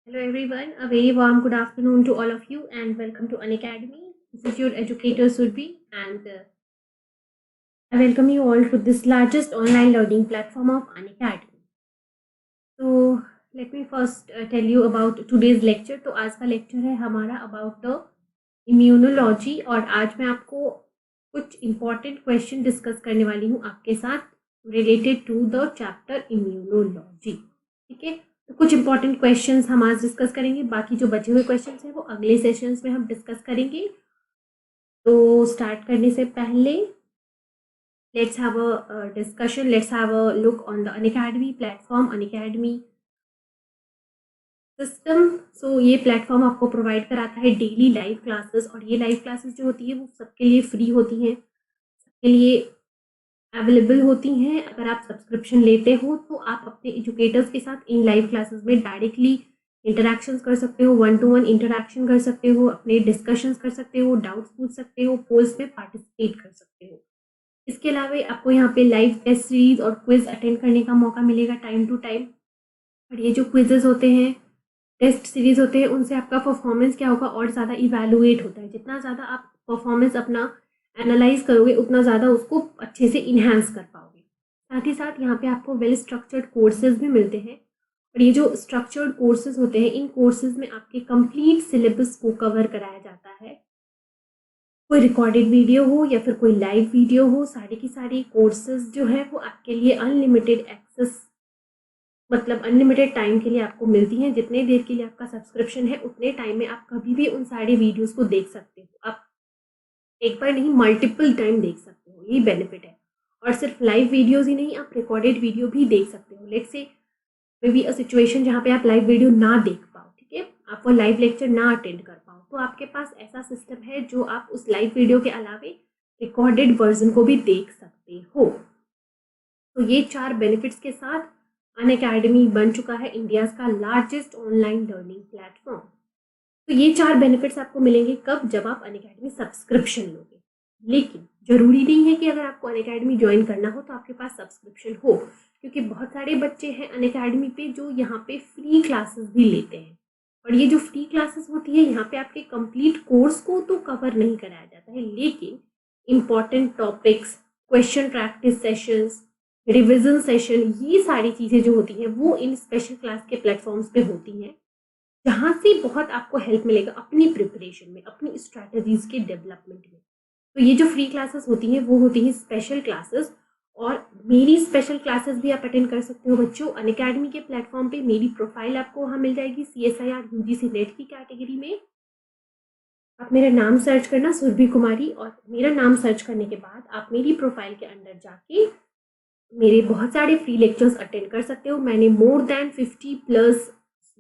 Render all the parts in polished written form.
Hello everyone, a very warm good afternoon to all of you and welcome to Unacademy. This is your educator Surbi and I welcome you all to this largest online learning platform of Unacademy. So let me first tell you about today's lecture. तो आज का lecture है हमारा about the immunology और आज मैं आपको कुछ important question discuss करने वाली हूँ आपके साथ related to the chapter immunology. ठीक है, तो कुछ इंपॉर्टेंट क्वेश्चंस हम आज डिस्कस करेंगे, बाकी जो बचे हुए क्वेश्चंस हैं वो अगले सेशंस में हम डिस्कस करेंगे। तो स्टार्ट करने से पहले let's have a discussion, let's have a look on the Unacademy platform, Unacademy system. So ये प्लेटफॉर्म आपको प्रोवाइड कराता है डेली लाइव क्लासेस और ये लाइव क्लासेस जो होती है वो सबके लिए फ्री होती हैं, सबके लिए अवेलेबल होती हैं। अगर आप सब्सक्रिप्शन लेते हो तो आप अपने एजुकेटर्स के साथ इन लाइव क्लासेस में डायरेक्टली इंटरैक्शंस कर सकते हो, 1-to-1 इंटरैक्शन कर सकते हो, अपने डिस्कशंस कर सकते हो, डाउट्स पूछ सकते हो, पोल्स में पार्टिसिपेट कर सकते हो। इसके अलावा आपको यहाँ पे लाइव टेस्ट सीरीज और क्विज अटेंड करने का मौका मिलेगा टाइम टू टाइम। और ये जो क्विजेज होते हैं, टेस्ट सीरीज होते हैं, उनसे आपका परफॉर्मेंस क्या होगा और ज़्यादा इवैल्यूएट होता है। जितना ज़्यादा आप परफॉर्मेंस अपना एनालाइज करोगे उतना ज़्यादा उसको अच्छे से इन्हांस कर पाओगे। साथ ही साथ यहाँ पे आपको वेल स्ट्रक्चर्ड कोर्सेज भी मिलते हैं और ये जो स्ट्रक्चर्ड कोर्सेज होते हैं, इन कोर्सेज में आपके कंप्लीट सिलेबस को कवर कराया जाता है। कोई रिकॉर्डेड वीडियो हो या फिर कोई लाइव वीडियो हो, सारी की सारी कोर्सेज जो है वो आपके लिए अनलिमिटेड एक्सेस, मतलब अनलिमिटेड टाइम के लिए आपको मिलती हैं। जितने देर के लिए आपका सब्सक्रिप्शन है उतने टाइम में आप कभी भी उन सारे वीडियोस को देख सकते हो। आप एक बार नहीं, मल्टीपल टाइम देख सकते हो, यही बेनिफिट है। और सिर्फ लाइव वीडियोस ही नहीं, आप रिकॉर्डेड वीडियो भी देख सकते हो। Let's say may be a situation जहाँ पे आप लाइव वीडियो ना देख पाओ, ठीक है, आप वो लाइव लेक्चर ना अटेंड कर पाओ, तो आपके पास ऐसा सिस्टम है जो आप उस लाइव वीडियो के अलावे रिकॉर्डेड वर्जन को भी देख सकते हो। तो ये 4 बेनिफिट्स के साथ अनअकैडमी बन चुका है इंडिया का लार्जेस्ट ऑनलाइन लर्निंग प्लेटफॉर्म। तो ये 4 बेनिफिट्स आपको मिलेंगे कब? जब आप अनअकैडमी सब्सक्रिप्शन लोगे। लेकिन जरूरी नहीं है कि अगर आपको अनअकैडमी ज्वाइन करना हो तो आपके पास सब्सक्रिप्शन हो, क्योंकि बहुत सारे बच्चे हैं अनअकैडमी पे जो यहाँ पे फ्री क्लासेस भी लेते हैं। और ये जो फ्री क्लासेस होती है यहाँ पे आपके कंप्लीट कोर्स को तो कवर नहीं कराया जाता है, लेकिन important topics, question practice sessions, revision session, ये सारी चीज़ें जो होती हैं वो इन स्पेशल क्लास के प्लेटफॉर्म्स पे होती हैं, जहाँ से बहुत आपको हेल्प मिलेगा अपनी प्रिपरेशन में, अपनी स्ट्रैटेजीज के डेवलपमेंट में। तो ये जो फ्री क्लासेस होती हैं वो होती हैं स्पेशल क्लासेस, और मेरी स्पेशल क्लासेस भी आप अटेंड कर सकते हो बच्चों। अनअकैडमी के प्लेटफॉर्म पे मेरी प्रोफाइल आपको वहाँ मिल जाएगी CSIR UGC नेट की कैटेगरी में। आप मेरा नाम सर्च करना सुरभि कुमारी, और मेरा नाम सर्च करने के बाद आप मेरी प्रोफाइल के अंदर जाके मेरे बहुत सारे फ्री लेक्चर्स अटेंड कर सकते हो। मैंने मोर देन 50+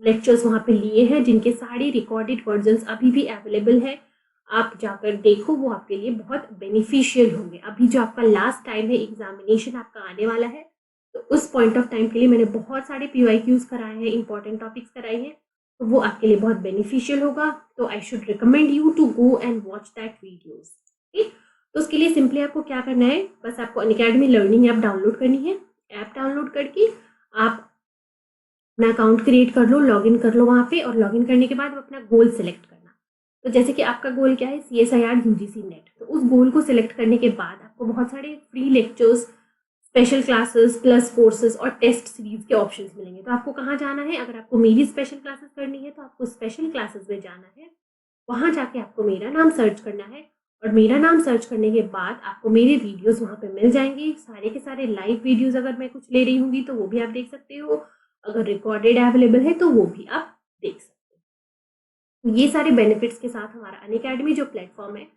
लेक्चर्स वहाँ पे लिए हैं, जिनके सारे रिकॉर्डेड वर्जन्स अभी भी अवेलेबल है। आप जाकर देखो, वो आपके लिए बहुत बेनिफिशियल होंगे। अभी जो आपका लास्ट टाइम है, एग्जामिनेशन आपका आने वाला है, तो उस पॉइंट ऑफ टाइम के लिए मैंने बहुत सारे PYQs कराए हैं, इंपॉर्टेंट टॉपिक्स कराए हैं, तो वो आपके लिए बहुत बेनिफिशियल होगा। तो I should recommend you to go and watch that videos. तो उसके लिए सिंपली आपको क्या करना है, बस आपको अनअकैडमी लर्निंग ऐप डाउनलोड करनी है। ऐप डाउनलोड करके आप अपना अकाउंट क्रिएट कर लो, लॉगिन कर लो वहाँ पे, और लॉगिन करने के बाद अपना गोल सेलेक्ट करना। तो जैसे कि आपका गोल क्या है, CSIR UGC नेट, तो उस गोल को सिलेक्ट करने के बाद आपको बहुत सारे free lectures, special classes plus courses और टेस्ट सीरीज के ऑप्शंस मिलेंगे। तो आपको कहाँ जाना है? अगर आपको मेरी स्पेशल क्लासेस करनी है तो आपको स्पेशल क्लासेस में जाना है, वहाँ जाके आपको मेरा नाम सर्च करना है, और मेरा नाम सर्च करने के बाद आपको मेरे वीडियोस वहाँ पे मिल जाएंगे। सारे के सारे लाइव वीडियोस अगर मैं कुछ ले रही होंगी तो वो भी आप देख सकते हो, अगर रिकॉर्डेड अवेलेबल है तो वो भी आप देख सकते हो। तो ये सारे बेनिफिट्स के साथ हमारा अनअकैडमी जो प्लेटफॉर्म है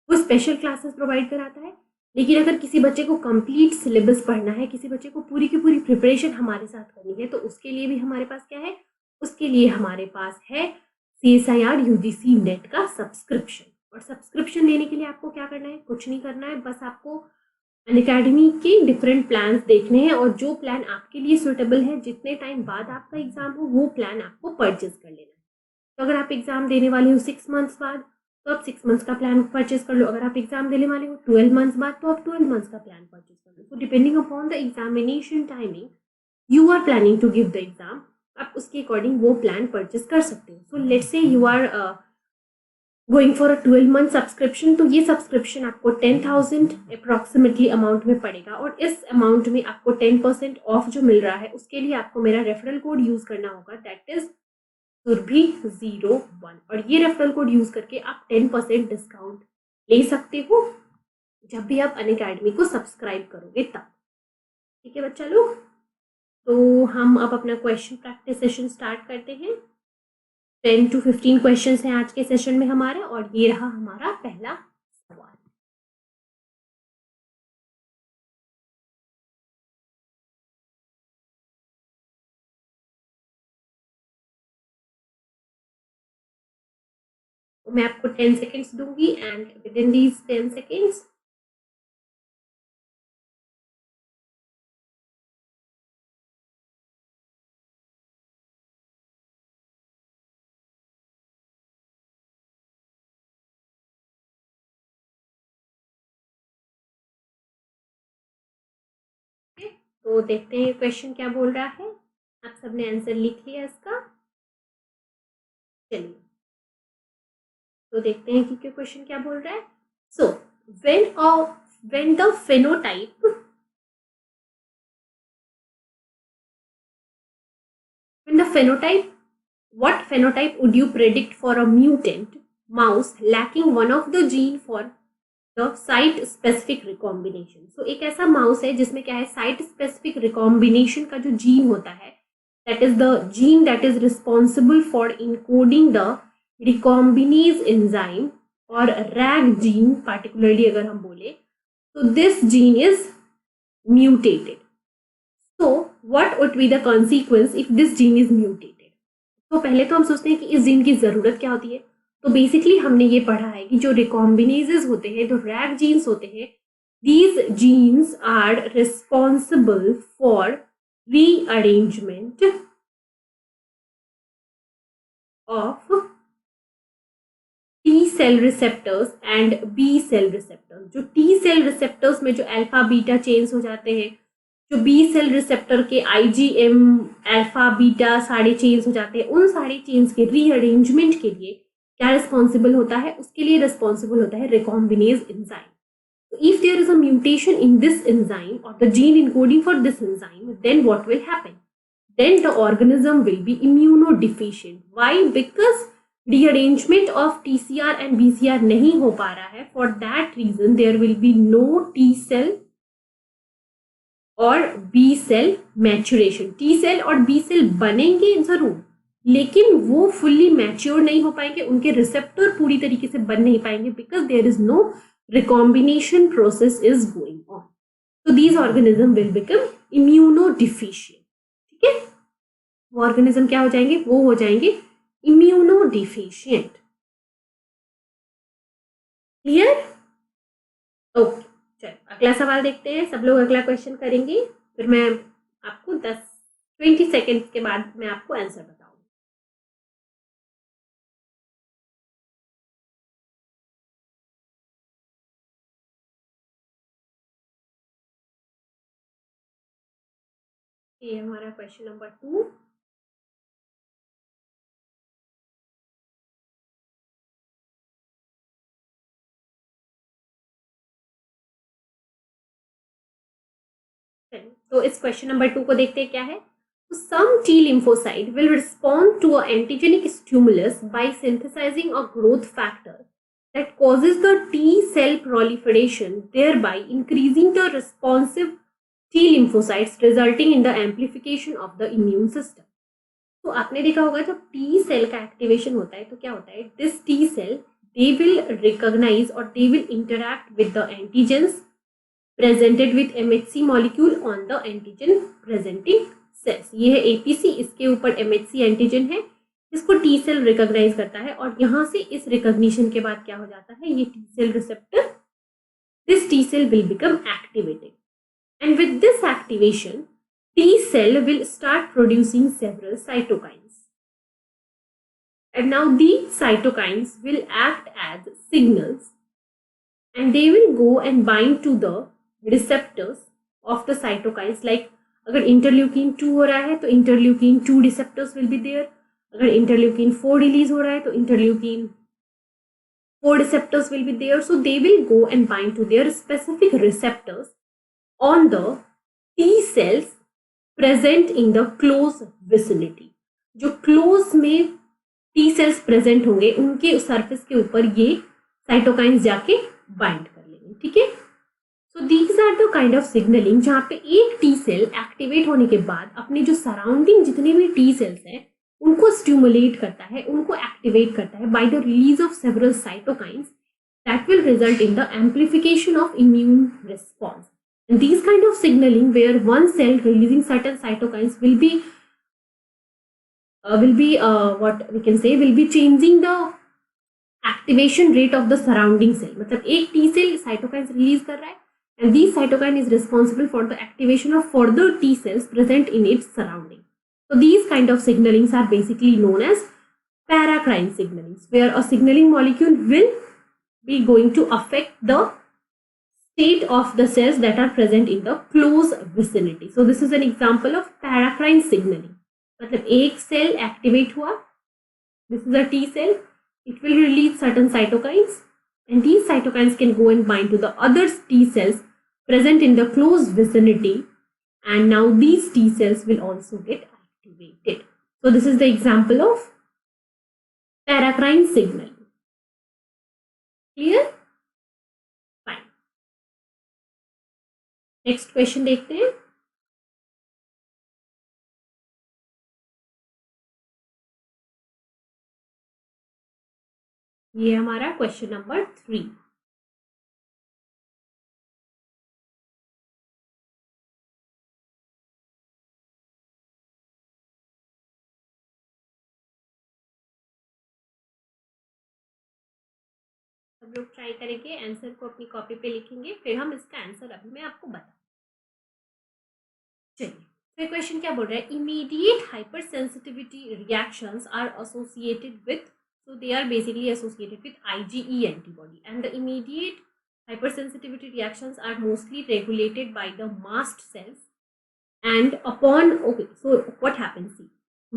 वो स्पेशल क्लासेस प्रोवाइड कराता है। लेकिन अगर किसी बच्चे को कंप्लीट सिलेबस पढ़ना है, किसी बच्चे को पूरी की पूरी प्रिपरेशन हमारे साथ करनी है, तो उसके लिए भी हमारे पास क्या है? उसके लिए हमारे पास है CSIR UGC नेट का सब्सक्रिप्शन। और सब्सक्रिप्शन लेने के लिए आपको क्या करना है? कुछ नहीं करना है, बस आपको अनअकैडमी के डिफरेंट प्लान्स देखने हैं, और जो प्लान आपके लिए सुटेबल है, जितने टाइम बाद आपका एग्जाम हो, वो प्लान आपको परचेज कर लेना है। तो अगर आप एग्जाम देने वाले हो 6 मंथ्स बाद, तो आप 6 मंथ्स का प्लान परचेज कर लो। अगर आप एग्जाम देने वाले हो 12 मंथ्स बाद, तो आप 12 मंथ्स का प्लान परचेज कर लो। So depending upon the examination timing you are planning to give the exam, आप उसके अकॉर्डिंग वो प्लान परचेस कर सकते हो. So let's say you are going for a 12 month subscription, तो ये सब्सक्रिप्शन आपको 10,000 अप्रॉक्सीमेटली अमाउंट में पड़ेगा और इस अमाउंट में आपको 10% ऑफ जो मिल रहा है उसके लिए आपको मेरा रेफरल कोड यूज करना होगा, दैट इज Surbhi01. और ये रेफरल कोड यूज करके आप 10% डिस्काउंट ले सकते हो जब भी आप अनअकैडमी को सब्सक्राइब करोगे तब. ठीक है बच्चा लोग, तो हम अब अपना क्वेश्चन प्रैक्टिस सेशन स्टार्ट करते हैं. 10 to 15 क्वेश्चंस हैं आज के सेशन में हमारे और ये रहा हमारा पहला सवाल. तो मैं आपको 10 सेकेंड्स दूंगी and with in these 10 seconds तो देखते हैं क्वेश्चन क्या बोल रहा है. आप सबने आंसर लिख लिया इसका. चलिए तो देखते हैं कि क्वेश्चन क्या बोल रहा है. सो when the phenotype what phenotype would you predict for a mutant mouse lacking one of the gene for the site specific recombination. So एक ऐसा माउस है जिसमें क्या है, साइट स्पेसिफिक रिकॉम्बिनेशन का जो जीन होता है, that is the gene that is responsible for encoding the recombinase enzyme और RAG gene particularly अगर हम बोले तो this gene is mutated. So what would be the consequence if this gene is mutated? तो पहले तो हम सोचते हैं कि इस जीन की जरूरत क्या होती है. तो बेसिकली हमने ये पढ़ा है कि जो रिकॉम्बिनेजेस होते हैं, जो रैग जीन्स होते हैं, these genes are responsible for rearrangement of T cell receptors and B cell receptors. जो टी सेल रिसेप्टर्स में जो अल्फा बीटा चेंज हो जाते हैं, जो बी सेल रिसेप्टर के IgM अल्फा बीटा सारे चेंज हो जाते हैं, उन सारे चेंज के रीअरेंजमेंट के लिए क्या रिस्पॉन्सिबल होता है, उसके लिए रिस्पॉन्सिबल होता है recombinase enzyme. So if there is a mutation in this enzyme or the gene encoding for this enzyme, then what will happen? Then the organism will be immunodeficient. Why? Because rearrangement of TCR and BCR नहीं हो पा रहा है. For that reason there will be no T cell और B cell maturation. T cell और B cell बनेंगे जरूर, लेकिन वो फुल्ली मैच्योर नहीं हो पाएंगे, उनके रिसेप्टर पूरी तरीके से बन नहीं पाएंगे because there is no recombination process is going on. तो these organism will become immunodeficient. ठीक है, वो ऑर्गेनिज्म क्या हो जाएंगे, वो हो जाएंगे इम्यूनोडिफिशिएंट. क्लियर? ओके, चलो अगला सवाल देखते हैं. सब लोग अगला क्वेश्चन करेंगे, फिर मैं आपको 20 सेकेंड के बाद मैं आपको आंसर बताऊंगी. ये हमारा क्वेश्चन नंबर 2. तो इस क्वेश्चन नंबर 2 को देखते हैं क्या है. Some T lymphocyte will respond to a antigenic stimulus by synthesizing a growth factor that causes the T cell proliferation, thereby increasing the responsive T lymphocytes, resulting in the amplification of the immune system. तो आपने देखा होगा जब T cell का activation होता है तो क्या होता है, this T cell they will recognize or they will interact with the antigens presented with MHC molecule on the antigen presenting cells. ये है APC, इसके ऊपर MHC एंटीजन है, इसको T सेल रिकॉग्नाइज करता है और यहाँ से इस रिकॉग्निशन के बाद क्या हो जाता है, ये T cell receptor, this T cell will become activated, and with this activation T cell will start producing several cytokines, and now these cytokines will act as signals and they will go and bind to the receptors of the cytokines. Like अगर interleukin 2 हो रहा है तो interleukin 2 receptors will be there, अगर interleukin 4 release हो रहा है तो interleukin 4 receptors will be there, so they will go and bind to their specific receptors on the T cells present in the close vicinity. जो close में T cells present होंगे उनके surface के ऊपर ये साइटोकाइंस जाके बाइंड कर लेंगे, ठीक है। So these are the kind of signalling जहाँ पे एक टी सेल एक्टिवेट होने के बाद अपने जो सराउंडिंग जितने भी टी सेल्स हैं उनको स्टिमुलेट करता है, उनको एक्टिवेट करता है by the release of several cytokines that will result in the amplification of immune response. And these kind of signaling where one cell releasing certain cytokines will be what we can say will be changing the activation rate of the surrounding cell. मतलब एक T cell cytokines release कर रहा है and these cytokine is responsible for the activation of further T cells present in its surrounding. So these kind of signalings are basically known as paracrine signalings, where a signaling molecule will be going to affect the state of the cells that are present in the close vicinity. So this is an example of paracrine signaling. मतलब एक cell activate हुआ, this is a T cell, it will release certain cytokines and these cytokines can go and bind to the other T cells present in the close vicinity, and now these T cells will also get activated. So this is the example of paracrine signaling. Clear, fine. Next question देखते हैं। ये हमारा question number 3। सब लोग try करेंगे, answer को अपनी copy पे लिखेंगे, फिर हम इसका आंसर अभी मैं आपको बता। चलिए, फिर क्वेश्चन क्या बोल रहा है, immediate hypersensitivity reactions are associated with, so they are basically associated with IgE antibody, and the immediate hypersensitivity reactions are mostly regulated by the mast cells. And upon, okay, so what happens, see,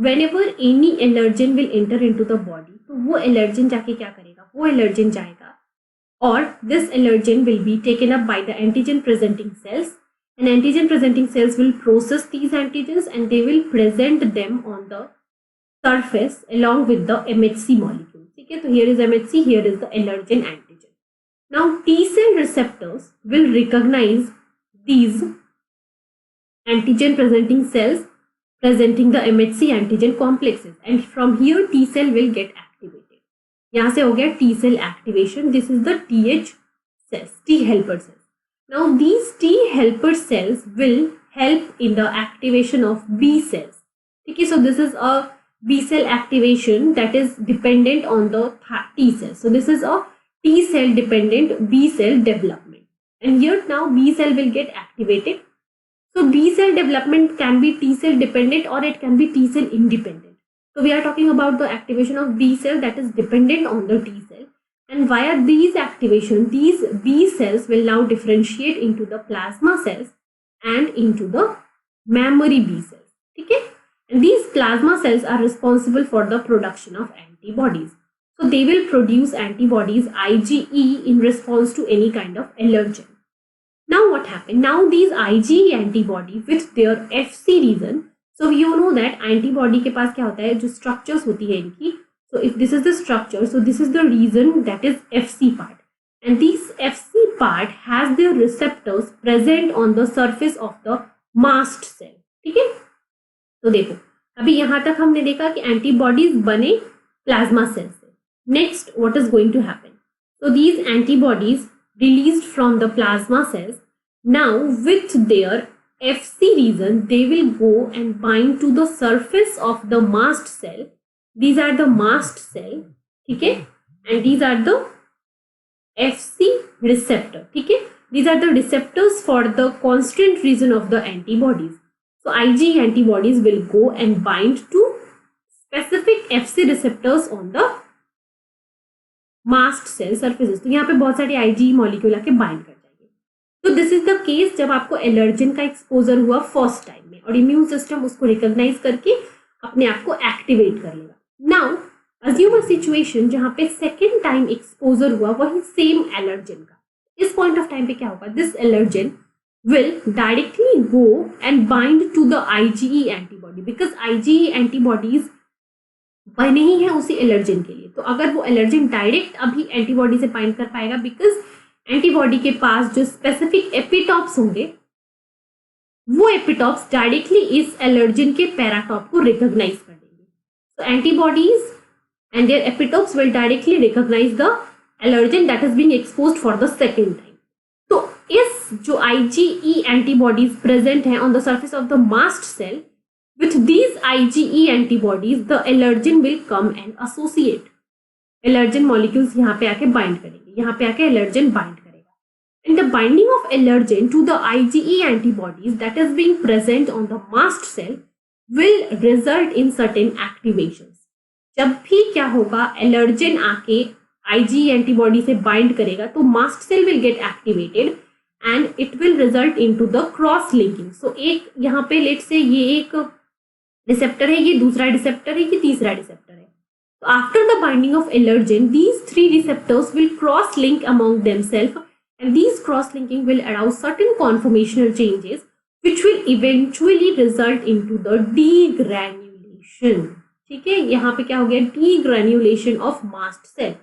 whenever any allergen will enter into the body, तो वो allergen जाके क्या करेगा, वो allergen जाएगा और this allergen will be taken up by the antigen presenting cells, and antigen presenting cells will process these antigens and they will present them on the surface along with the MHC molecule. ठीक है, तो here is MHC, here is the allergen antigen. Now T cell receptors will recognize these antigen presenting cells presenting the MHC antigen complexes, and from here T cell will get activated. यहाँ से हो गया T cell activation. This is the TH cells, T helper cells. Now these T helper cells will help in the activation of B cells. ठीक है, so this is a B cell activation that is dependent on the T cell. So this is a T cell dependent B cell development, and here now B cell will get activated. So B cell development can be T cell dependent or it can be T cell independent. So we are talking about the activation of B cell that is dependent on the T cell, and via these activation these B cells will now differentiate into the plasma cells and into the memory B cells. ठीक है, and these plasma cells are responsible for the production of antibodies. So they will produce antibodies IgE in response to any kind of allergen. Now what happened? Now these IgE antibody with their Fc region, so you know that antibody के पास क्या होता है, जो structures होती है इनकी, so if this is the structure, so this is the region that is Fc part, and this Fc part has their receptors present on the surface of the mast cell. ठीक है, तो देखो अभी यहाँ तक हमने देखा कि एंटीबॉडीज बने प्लाज्मा सेल से. Next what is going to happen, so these antibodies released from the plasma cells, now with their Fc region they will go and bind to the surface of the mast cell. These are the mast cell, ठीक है, and these are the Fc receptor. ठीक है, these are the receptors for the constant region of the antibodies. So IgE antibodies will go and bind to specific Fc receptors on the mast cell surfaces. तो यहाँ पे बहुत सारे IgE molecule आके bind कर जाएंगे. तो दिस इज द केस जब आपको एलर्जन का एक्सपोजर हुआ फर्स्ट टाइम में और इम्यून सिस्टम उसको रिकॉग्नाइज करके अपने आप को एक्टिवेट कर लेगा. नाउ अज्यूम अ सिचुएशन जहां पे सेकेंड टाइम एक्सपोजर हुआ वही सेम एलर्जन का. इस पॉइंट ऑफ टाइम पे क्या होगा, this allergen will directly go and bind to the IgE antibody because IgE antibodies बने ही है उसी एलर्जन के लिए. तो अगर वो एलर्जन डायरेक्ट अभी एंटीबॉडी से बाइंड कर पाएगा बिकॉज एंटीबॉडी के पास जो स्पेसिफिक एपिटॉप्स होंगे वो एपिटॉप्स डायरेक्टली इस एलर्जन के पैराटॉप को रिकॉग्नाइज कर देंगे. So antibodies and their epitopes will directly recognise the allergen that is being exposed for the second time. तो इस जो IgE एंटीबॉडीज प्रेजेंट है on the surface of the mast cell, with these IgE antibodies the allergen will come and associate. Allergen molecules यहाँ पे आके bind करेंगे, यहाँ पे आके allergen bind करेगा. And the binding of allergen to the IgE antibodies that is being present on the mast cell will result in certain activations. जब भी क्या होगा, allergen आके IgE antibody से bind करेगा तो mast cell will get activated and it will result into the cross linking. So एक यहाँ पे let's say ये एक रिसेप्टर है, ये दूसरा रिसेप्टर है, ये तीसरा रिसेप्टर है. तो after the binding of allergen these three receptors will cross link among themselves and these cross linking will allow certain conformational changes which will eventually result into the degranulation. ठीक है, यहाँ पे क्या हो गया, degranulation of mast cell.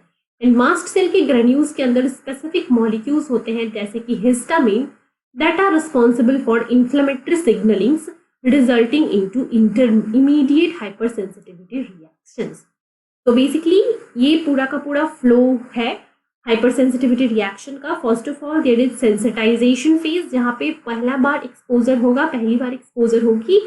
And mast cell के granules के अंदर स्पेसिफिक मॉलिक्यूल्स होते हैं जैसे कि histamine that are responsible for inflammatory signallings resulting into immediate hypersensitivity reactions. तो बेसिकली ये पूरा का पूरा फ्लो है हाइपरसेंसिटिविटी रिएक्शन का. First of all there is sensitization phase जहाँ पे पहली बार एक्सपोजर होगी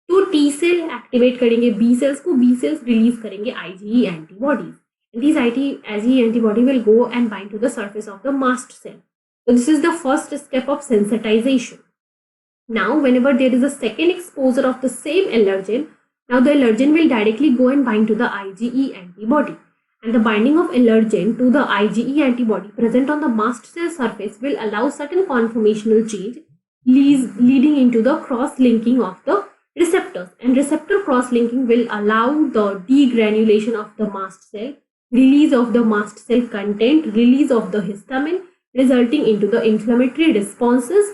तो टी सेल एक्टिवेट करेंगे बी सेल्स को, बी सेल्स रिलीज करेंगे IgE antibodies. These IgE antibody will go and bind to the surface of the mast cell. So this is the first step of sensitization. Now, whenever there is a second exposure of the same allergen, now the allergen will directly go and bind to the IgE antibody. And the binding of allergen to the IgE antibody present on the mast cell surface will allow certain conformational change, leading into the cross-linking of the receptors. And receptor cross-linking will allow the degranulation of the mast cell, release of the mast cell content, release of the histamine, resulting into the inflammatory responses,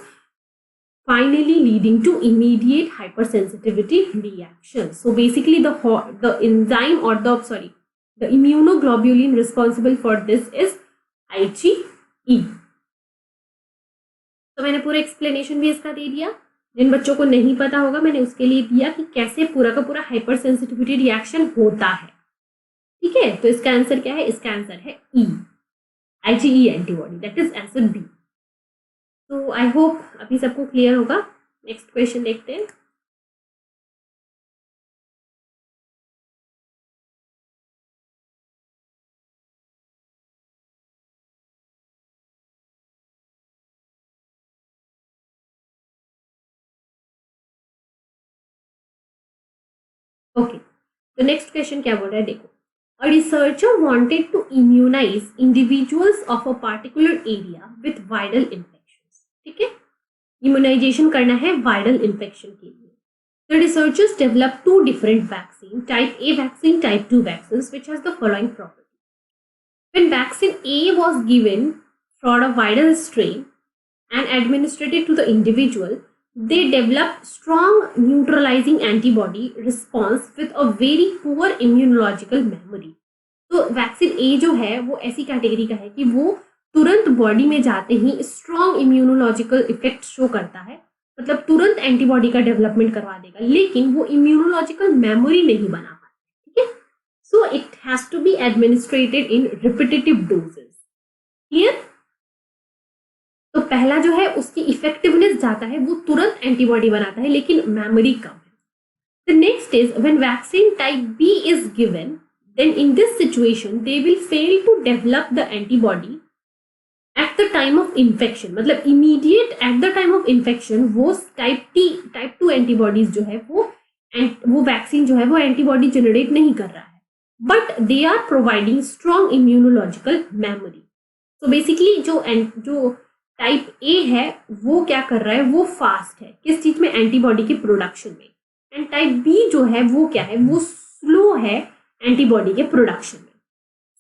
finally leading to immediate hypersensitivity reaction. So basically the enzyme or the immunoglobulin responsible for this is IgE. तो मैंने पूरा explanation भी इसका दे दिया. जिन बच्चों को नहीं पता होगा मैंने उसके लिए दिया कि कैसे पूरा का पूरा हाइपरसेंसिटिविटी रिएक्शन होता है. ठीक है, तो इसका आंसर क्या है, इसका आंसर है E, IgE antibody, that is answer B. तो आई होप अभी सबको क्लियर होगा. नेक्स्ट क्वेश्चन देखते हैं. ओके, तो नेक्स्ट क्वेश्चन क्या बोल रहा है देखो. A researcher wanted to immunize individuals of a particular area with viral infection. ठीक है, इम्यूनाइजेशन करना है वायरल इन्फेक्शन के लिए. The researchers developed two different vaccines, type A vaccine, type 2 vaccines, which has the following property. When vaccine A was given for a viral strain and administered to the individual, they developed strong neutralizing antibody response with a very poor immunological memory. तो vaccine A जो है वो ऐसी category का है कि वो तुरंत बॉडी में जाते ही स्ट्रॉन्ग इम्यूनोलॉजिकल इफेक्ट शो करता है, मतलब तुरंत एंटीबॉडी का डेवलपमेंट करवा देगा, लेकिन वो इम्यूनोलॉजिकल मेमोरी नहीं बना पाता. ठीक है, so it has to be administrated in repetitive doses. Clear. तो पहला जो है उसकी इफेक्टिवनेस जाता है, वो तुरंत एंटीबॉडी बनाता है लेकिन मेमोरी कम है. The next is when vaccine type B is given, then in this situation they will fail to develop the antibody at the time of infection. मतलब immediate at the time of infection वो type 2 antibodies जो है वो vaccine जो है वो antibody generate नहीं कर रहा है, but they are providing strong immunological memory. तो बेसिकली जो टाइप ए है वो क्या कर रहा है, वो फास्ट है किस चीज में, एंटीबॉडी के प्रोडक्शन में, एंड टाइप बी जो है वो क्या है, वो स्लो है एंटीबॉडी के प्रोडक्शन में.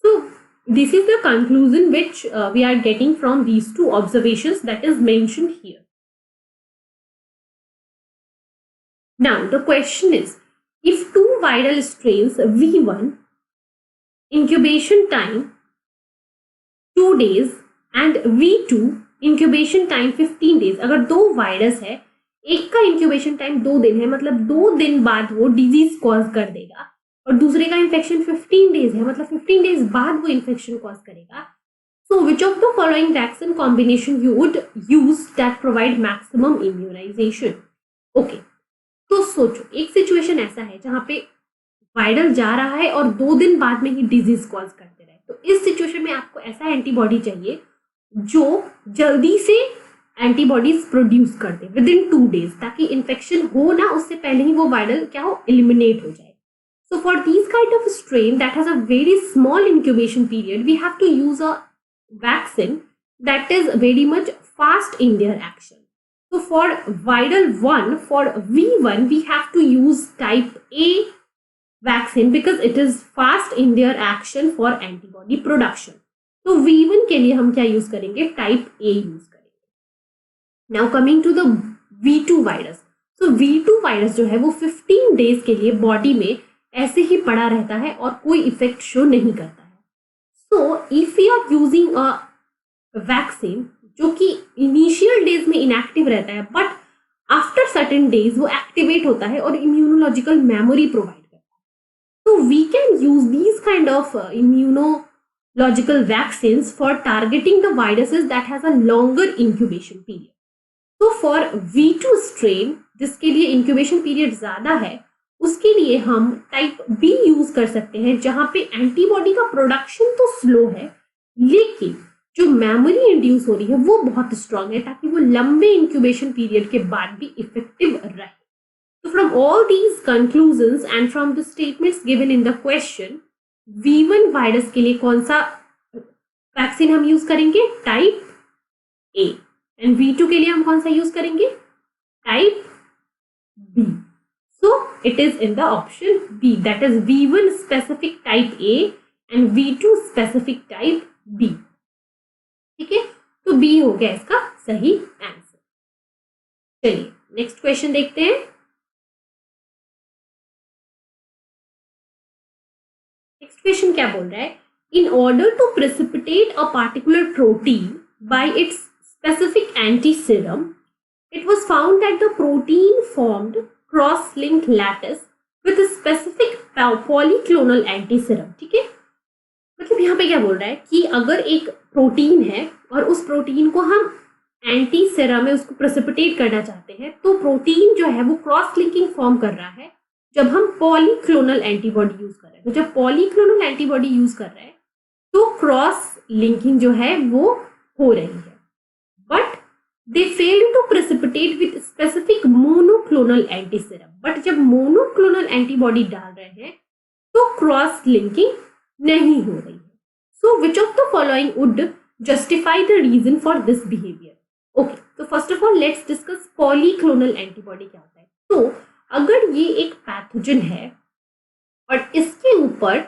सो this is the conclusion which we are getting from these two observations that is mentioned here. Now the question is, if two viral strains V1 incubation time 2 days and V2 incubation time 15 days, अगर दो virus है, एक का incubation time 2 दिन है, मतलब 2 दिन बाद वो डिजीज कॉज कर देगा, और दूसरे का इन्फेक्शन 15 डेज है, मतलब 15 डेज बाद वो इन्फेक्शन कॉज करेगा. So which of the following vaccine combination you would use that provide maximum immunisation. Okay, तो सोचो एक सिचुएशन ऐसा है जहां पे वायरल जा रहा है और 2 दिन बाद में ही डिजीज कॉज करते रहे. तो इस सिचुएशन में आपको ऐसा एंटीबॉडी चाहिए जो जल्दी से एंटीबॉडीज प्रोड्यूस कर दे विद इन 2 डेज, ताकि इन्फेक्शन हो ना उससे पहले ही वो वायरल क्या हो, एलिमिनेट हो जाए. So for these kind of strain that has a very small incubation period, we have to use a vaccine that is very much fast in their action. So for viral 1, for V1, we have to use type A vaccine because it is fast in their action for antibody production. So V1 के लिए हम क्या use करेंगे, type A use करेंगे. Now coming to the V2 virus. So V2 virus जो है वो 15 days के लिए बॉडी में ऐसे ही पड़ा रहता है और कोई इफेक्ट शो नहीं करता है. So if you are using a vaccine जो कि इनिशियल डेज में इनएक्टिव रहता है, बट आफ्टर सर्टेन डेज वो एक्टिवेट होता है और इम्यूनोलॉजिकल मेमोरी प्रोवाइड करता है, तो we can use these kind of immunological vaccine for targeting the viruses that has a longer incubation period. तो फॉर V2 स्ट्रेन जिसके लिए इंक्यूबेशन पीरियड ज्यादा है, उसके लिए हम टाइप बी यूज कर सकते हैं जहां पे एंटीबॉडी का प्रोडक्शन तो स्लो है लेकिन जो मेमोरी इंड्यूस हो रही है वो बहुत स्ट्रांग है, ताकि वो लंबे इंक्यूबेशन पीरियड के बाद भी इफेक्टिव रहे. तो from all these conclusions and from the statements given in the question, V1 virus के लिए कौन सा वैक्सीन हम यूज करेंगे, टाइप ए, एंड V2 के लिए हम कौन सा यूज करेंगे, type B. So it is in the option B, that is V1 specific type A and V2 specific type B. ठीक है, तो B हो गया इसका सही आंसर. चलिए नेक्स्ट क्वेश्चन देखते हैं. नेक्स्ट क्वेश्चन क्या बोल रहा है, in order to precipitate a particular protein by its specific antiserum, it was found that the protein formed cross-linked lattice with a specific polyclonal antiserum. ठीक है, मतलब यहाँ पे क्या बोल रहा है कि अगर एक प्रोटीन है और उस प्रोटीन को हम एंटी सेरम में उसको प्रेसिपिटेट करना चाहते हैं, तो प्रोटीन जो है वो क्रॉस लिंकिंग फॉर्म कर रहा है जब हम पॉलीक्लोनल एंटीबॉडी यूज कर रहे हैं. तो जब पॉलीक्लोनल एंटीबॉडी यूज कर रहे हैं तो क्रॉस लिंकिंग जो है वो हो रही है, but they fail to precipitate with specific monoclonal antiserum. But जब मोनोक्लोनल एंटीबॉडी डाल रहे हैं तो क्रॉस लिंकिंग नहीं हो रही है. So which of the following would justify the reason for this behaviour. Okay, तो first of all let's discuss polyclonal antibody क्या होता है. तो अगर ये एक पैथोजन है और इसके ऊपर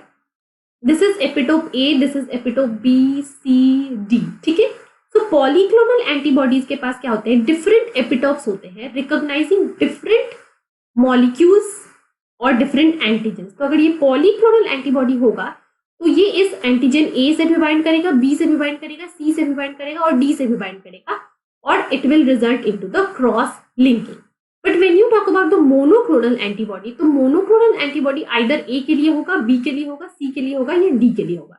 this is epitope A, this is epitope B, C, D. ठीक है, तो पॉलीक्लोनल एंटीबॉडीज के पास क्या होते हैं, डिफरेंट एपिटोप्स होते हैं रिकॉग्नाइजिंग डिफरेंट मॉलिक्यूल्स और डिफरेंट एंटीजन्स. तो अगर ये पॉलीक्लोनल एंटीबॉडी होगा तो ये इस एंटीजन ए से भी बाइंड करेगा, बी से भी बाइंड करेगा, सी से भी बाइंड करेगा और डी से भी बाइंड करेगा, और it will result into the cross linking. But when you talk about the monoclonal antibody, तो मोनोक्लोनल एंटीबॉडी आइदर ए के लिए होगा, बी के लिए होगा, सी के लिए होगा या डी के लिए होगा.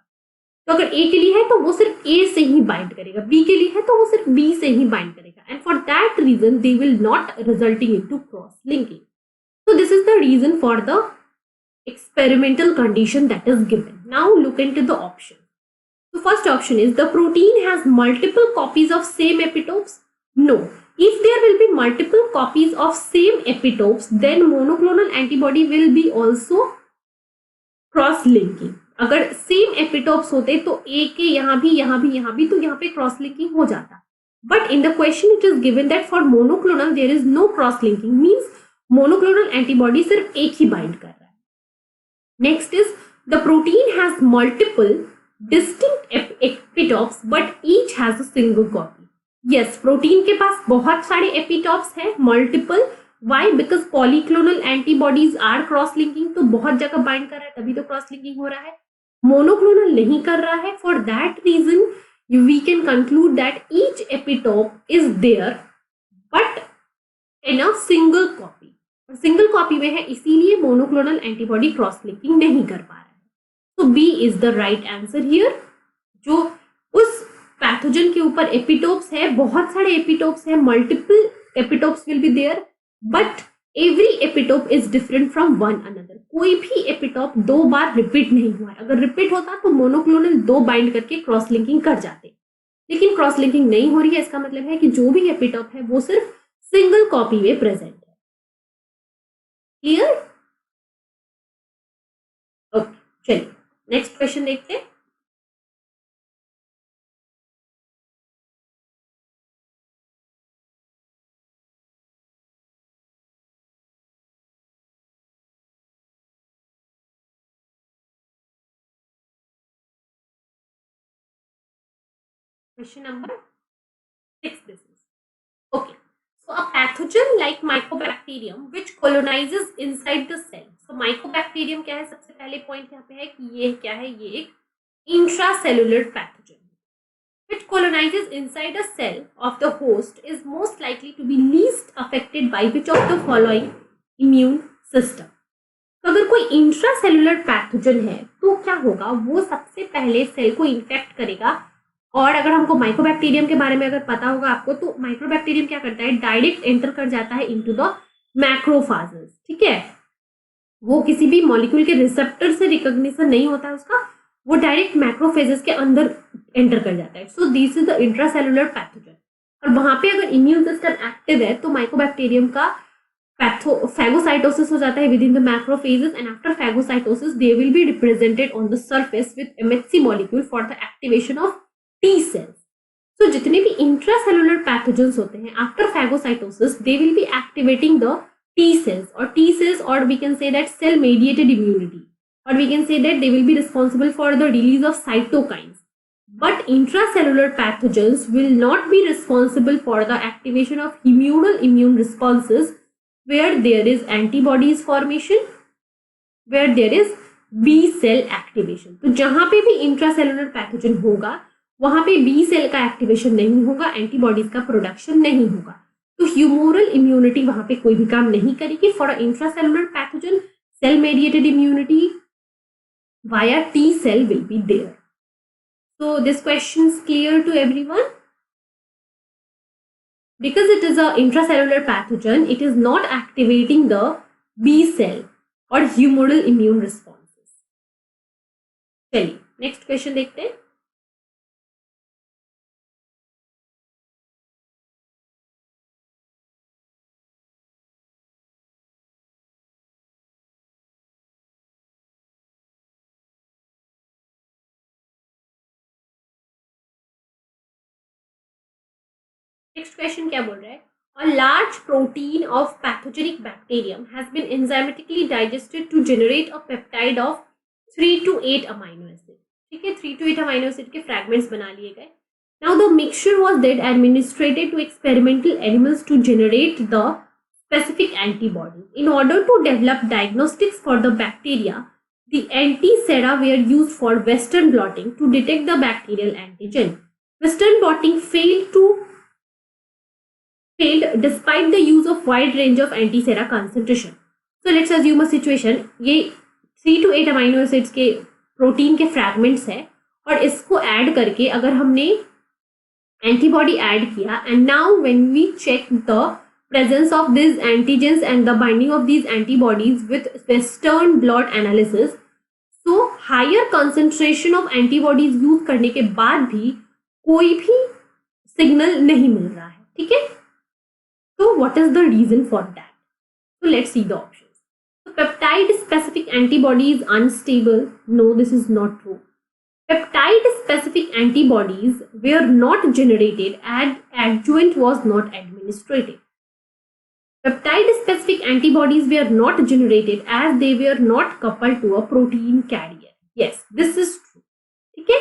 तो अगर ए के लिए है तो वो सिर्फ ए से ही बाइंड करेगा, बी के लिए है तो वो सिर्फ बी से ही बाइंड करेगा, and for that reason they will not resulting into cross linking. So this is the reason for the experimental condition that is given. Now look into the option. The first option is the protein has multiple copies of same epitopes. No. If there will be multiple copies of same epitopes, then monoclonal antibody will be also cross-linking. अगर same epitopes होते तो ए के यहाँ भी, यहाँ भी, यहाँ भी, तो यहाँ पे क्रॉस लिंकिंग हो जाता. But in the question it is given that for monoclonal there is no cross linking, means monoclonal antibody सिर्फ एक ही bind कर रहा है. Next is the protein has multiple distinct epitopes but each has a single copy. Yes, protein के पास बहुत सारे epitopes हैं, multiple. Why? Because polyclonal antibodies are cross linking, तो बहुत जगह bind कर रहा है तभी तो cross linking हो रहा है. Monoclonal नहीं कर रहा है. For that reason we can conclude that each epitope is there but in a single copy. Single copy में है इसीलिए मोनोक्लोनल एंटीबॉडी क्रॉस लिंकिंग नहीं कर पा रहा है. तो B is the right answer here. जो उस पैथोजन के ऊपर एपिटोप्स है, बहुत सारे एपिटोप्स है, multiple epitopes will be there but every epitope is different from one another. कोई भी एपिटोप दो बार रिपीट नहीं हुआ है. अगर रिपीट होता तो मोनोक्लोनल दो बाइंड करके क्रॉस लिंकिंग कर जाते, लेकिन क्रॉस लिंकिंग नहीं हो रही है. इसका मतलब है कि जो भी एपिटोप है वो सिर्फ सिंगल कॉपी में प्रेजेंट है. क्लियर? ओके, चलिए नेक्स्ट क्वेश्चन देखते हैं. Question number 6 this is. Okay. So a pathogen like mycobacterium which colonizes inside the cell. So mycobacterium क्या है? सबसे पहले पॉइंट यहाँ पे है कि ये क्या है? ये एक intracellular pathogen which colonizes inside a cell of the host is most likely to be least affected by which of the following immune system. तो अगर कोई इंट्रासेलुलर पैथोजन है तो क्या होगा? वो सबसे पहले सेल को इन्फेक्ट करेगा. और अगर हमको माइकोबैक्टीरियम के बारे में अगर पता होगा आपको, तो माइक्रोबैक्टीरियम क्या करता है? डायरेक्ट एंटर कर जाता है इनटू द मैक्रोफाजेस. ठीक है, वो किसी भी मॉलिक्यूल के रिसेप्टर से रिकॉग्निशन नहीं होता है उसका, वो डायरेक्ट मैक्रोफेजेस के अंदर एंटर कर जाता है. सो this is the intracellular pathogen. और वहां पे अगर इम्यून सिस्टम एक्टिव है तो माइकोबैक्टीरियम का phagocytosis हो जाता है within the macrophages, and after phagocytosis they will be represented on the surface with MHC molecule for the activation of T cells. So जितने भी intracellular pathogens होते हैं after phagocytosis they will be activating the T cells, or T cells, or we can say that cell mediated immunity, or we can say that they will be responsible for the release of cytokines. But intracellular pathogens will not be responsible for the activation of humoral immune responses where there is antibodies formation, where there is B cell activation. तो जहां पे भी intracellular pathogen होगा वहां पे B cell का activation नहीं होगा, एंटीबॉडीज का प्रोडक्शन नहीं होगा. तो ह्यूमोरल इम्यूनिटी वहां पे कोई भी काम नहीं करेगी. For intracellular pathogen cell mediated immunity via T cell will be there. So this question is clear to everyone. Because it is an intracellular pathogen, it is not activating the B cell or humoral immune responses. चलिए next question देखते हैं. Next question क्या बोल रहा है? A large protein of pathogenic bacterium has been enzymatically digested to generate a peptide of 3 to 8 amino acid. ठीक है, 3 to 8 amino acid के fragments बना लिए गए. Now the mixture was then administered to experimental animals to generate the specific antibody. In order to develop diagnostics for the bacteria, the anti-sera were used for Western blotting to detect the bacterial antigen. Western blotting failed despite the use of wide range of anti-sera concentration. So let's assume a situation, ये 3 to 8 amino acids के protein के fragments है और इसको add करके अगर हमने antibody add किया, and now when we check the presence of this antigens and the binding of these antibodies with Western blot analysis, so higher concentration of antibodies use करने के बाद भी कोई भी सिग्नल नहीं मिल रहा है. ठीक है, so what is the reason for that? So let's see the options. So peptide specific antibody is unstable. No, this is not true. Peptide specific antibodies were not generated and adjuvant was not administered. Peptide specific antibodies were not generated as they were not coupled to a protein carrier. Yes, this is true. ठीक है,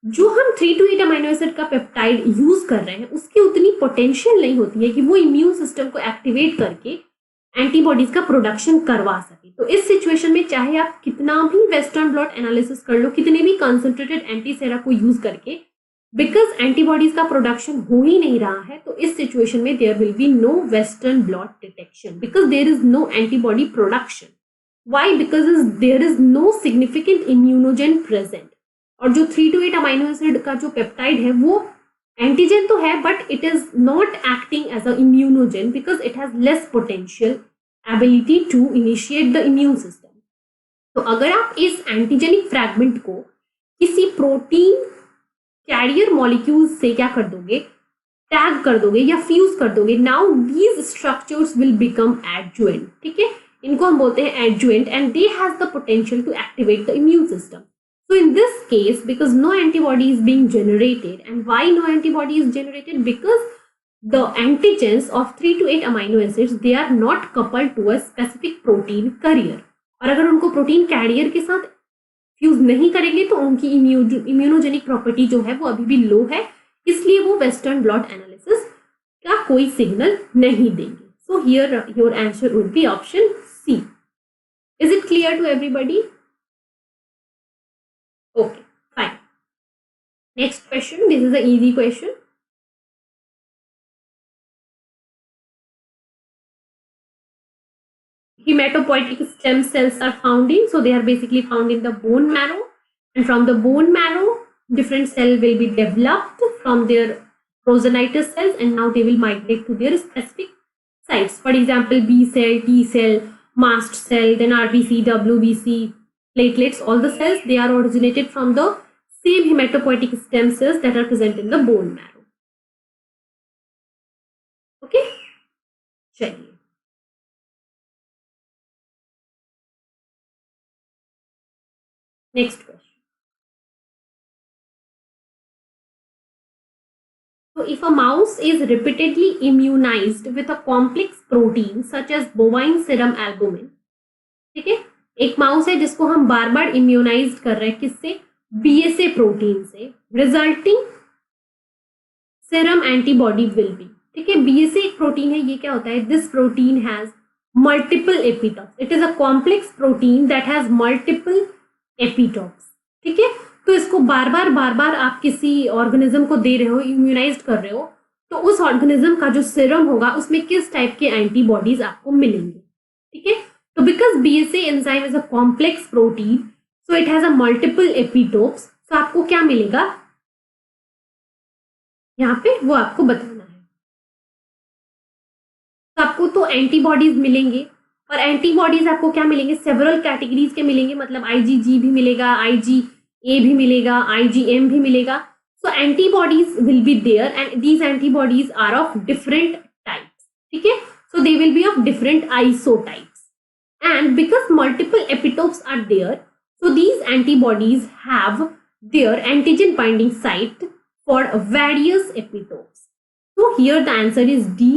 जो हम 3 to 8 amino acid का peptide use कर रहे हैं उसकी उतनी पोटेंशियल नहीं होती है कि वो इम्यून सिस्टम को एक्टिवेट करके एंटीबॉडीज का प्रोडक्शन करवा सके। तो इस सिचुएशन में चाहे आप कितना भी वेस्टर्न ब्लॉट एनालिसिस कर लो, कितने भी कंसंट्रेटेड एंटीसेरा को यूज करके, बिकॉज एंटीबॉडीज का प्रोडक्शन हो ही नहीं रहा है, तो इस सिचुएशन में there will be no western blot detection because there is no antibody production. Why? Because there is no significant immunogen present. और जो 3 to 8 अमीनो एसिड का जो पेप्टाइड है वो एंटीजन तो है but it is not acting as a immunogen because it has less potential ability to initiate the immune system. तो अगर आप इस एंटीजेनिक फ्रैगमेंट को किसी प्रोटीन कैरियर मॉलिक्यूल से क्या कर दोगे, टैग कर दोगे या फ्यूज कर दोगे, now these structures will become adjuvant. ठीक है, इनको हम बोलते हैं adjuvant and they has the potential to activate the immune system. So in this case, because no antibody is being generated, and why no antibody is generated? Because the antigens of 3 to 8 amino acids, they are not coupled to a specific protein carrier. और अगर उनको protein career के साथ fuse नहीं करेंगे तो उनकी immunogenic property जो है वो अभी भी लो है, इसलिए वो वेस्टर्न ब्लॉट एनालिसिस का कोई सिग्नल नहीं देंगे। So here your answer would be option C. Is it clear to everybody? Okay, fine. Next question. This is an easy question. Hematopoietic stem cells are found in, so they are basically found in the bone marrow, and from the bone marrow, different cell will be developed from their progenitor cells, and now they will migrate to their specific sites. For example, B cell, T cell, mast cell, then RBC, WBC, platelets, all the cells, they are originated from the same hematopoietic stem cells that are present in the bone marrow. Okay, चलिए next question. So if a mouse is repeatedly immunized with a complex protein such as bovine serum albumin, ठीक है, एक mouse है जिसको हम बार बार immunise कर रहे हैं, किससे? बीएसए प्रोटीन से, resulting serum antibody will be. ठीक है, बीएसए एक प्रोटीन है, ये क्या होता है? This protein has multiple एपिटॉप्स, it is a complex protein that has multiple एपिटॉप्स। ठीक है, तो इसको बार बार आप किसी ऑर्गेनिज्म को दे रहे हो, इम्यूनाइज कर रहे हो, तो उस ऑर्गेनिज्म का जो सीरम होगा उसमें किस टाइप के एंटीबॉडीज आपको मिलेंगे। ठीक है, तो because BSA enzyme is a complex protein, so it has a multiple epitopes, तो आपको क्या मिलेगा यहाँ पे वो आपको बताना है। तो आपको तो एंटीबॉडीज मिलेंगे, और एंटीबॉडीज आपको क्या मिलेंगे? सेवरल कैटेगरीज के मिलेंगे, मतलब आईजीजी भी मिलेगा, आईजीए भी मिलेगा, आईजीएम भी मिलेगा। So antibodies will be there and these antibodies are of different types. ठीक है, so they will be of different isotypes, and because multiple epitopes are there, so these antibodies have their antigen binding site for various epitopes. So here the answer is D,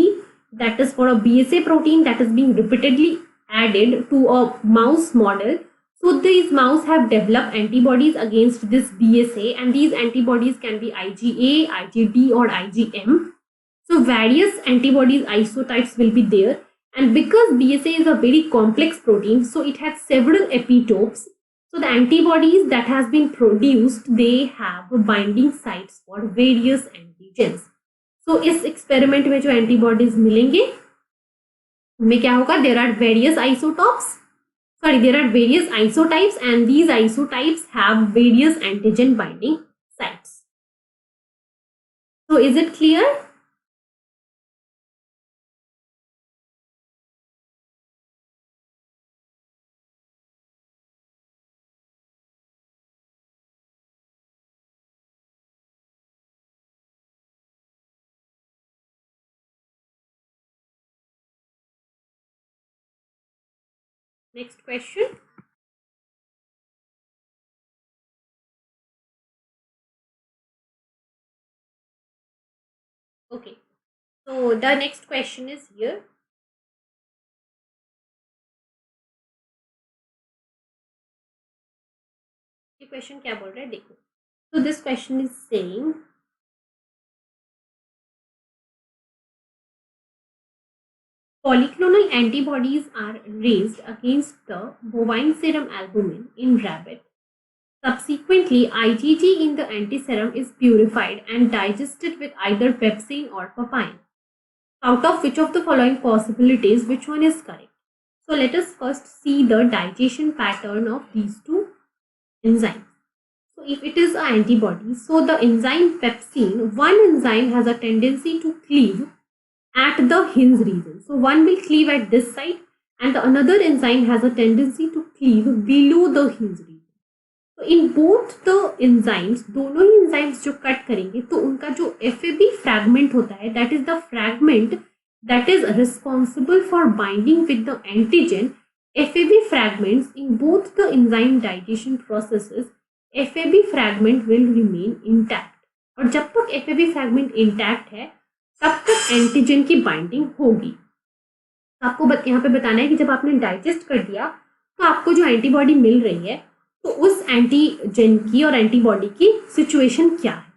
that is for a BSA protein that is being repeatedly added to a mouse model. So these mouse have developed antibodies against this BSA, and these antibodies can be IgA, IgD or IgM. So various antibodies isotypes will be there. And because BSA is a very complex protein, so it has several epitopes. So the antibodies that has been produced, they have binding sites for various antigens. So इस experiment में जो antibodies मिलेंगे उनमें क्या होगा? There are various isotopes. Sorry, there are various isotypes, and these isotypes have various antigen binding sites. So is it clear? Next question. Okay, so the next question is here. ये question क्या बोल रहा है देखो. So this question is saying polyclonal antibodies are raised against the bovine serum albumin in rabbit. Subsequently, IgG in the antiserum is purified and digested with either pepsine or papain. Out of which of the following possibilities, which one is correct? So let us first see the digestion pattern of these two enzymes. So if it is an antibody, so the enzyme pepsine, one enzyme has a tendency to cleave at the hinge region. So one will cleave at this side and the another enzyme has a tendency to cleave below the hinge region. तो in both the enzymes, दोनों ही enzymes जो cut करेंगे तो उनका जो FAB fragment होता है that is the fragment that is responsible for binding with the antigen. FAB fragments in both the enzyme digestion processes, FAB fragment will remain intact. और जब तक एफएबी फ्रैगमेंट इंटैक्ट है तब तक एंटीजन की binding होगी. आपको यहाँ पे बताना है कि जब आपने डाइजेस्ट कर दिया तो आपको जो एंटीबॉडी मिल रही है तो उस एंटीजन की और एंटीबॉडी की सिचुएशन क्या है.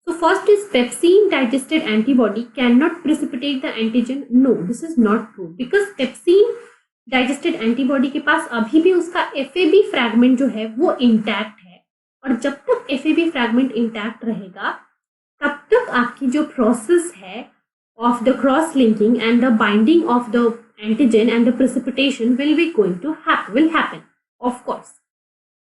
So first is pepsin digested antibody can not precipitate the antigen. No, this is not true because pepsin digested antibody के पास अभी भी उसका एफएबी फ्रैगमेंट जो है वो इंटैक्ट है. और जब तक एफएबी फ्रैगमेंट इंटैक्ट रहेगा तब तक आपकी जो प्रोसेस है of the cross linking and the binding of the antigen and the precipitation will happen, of course.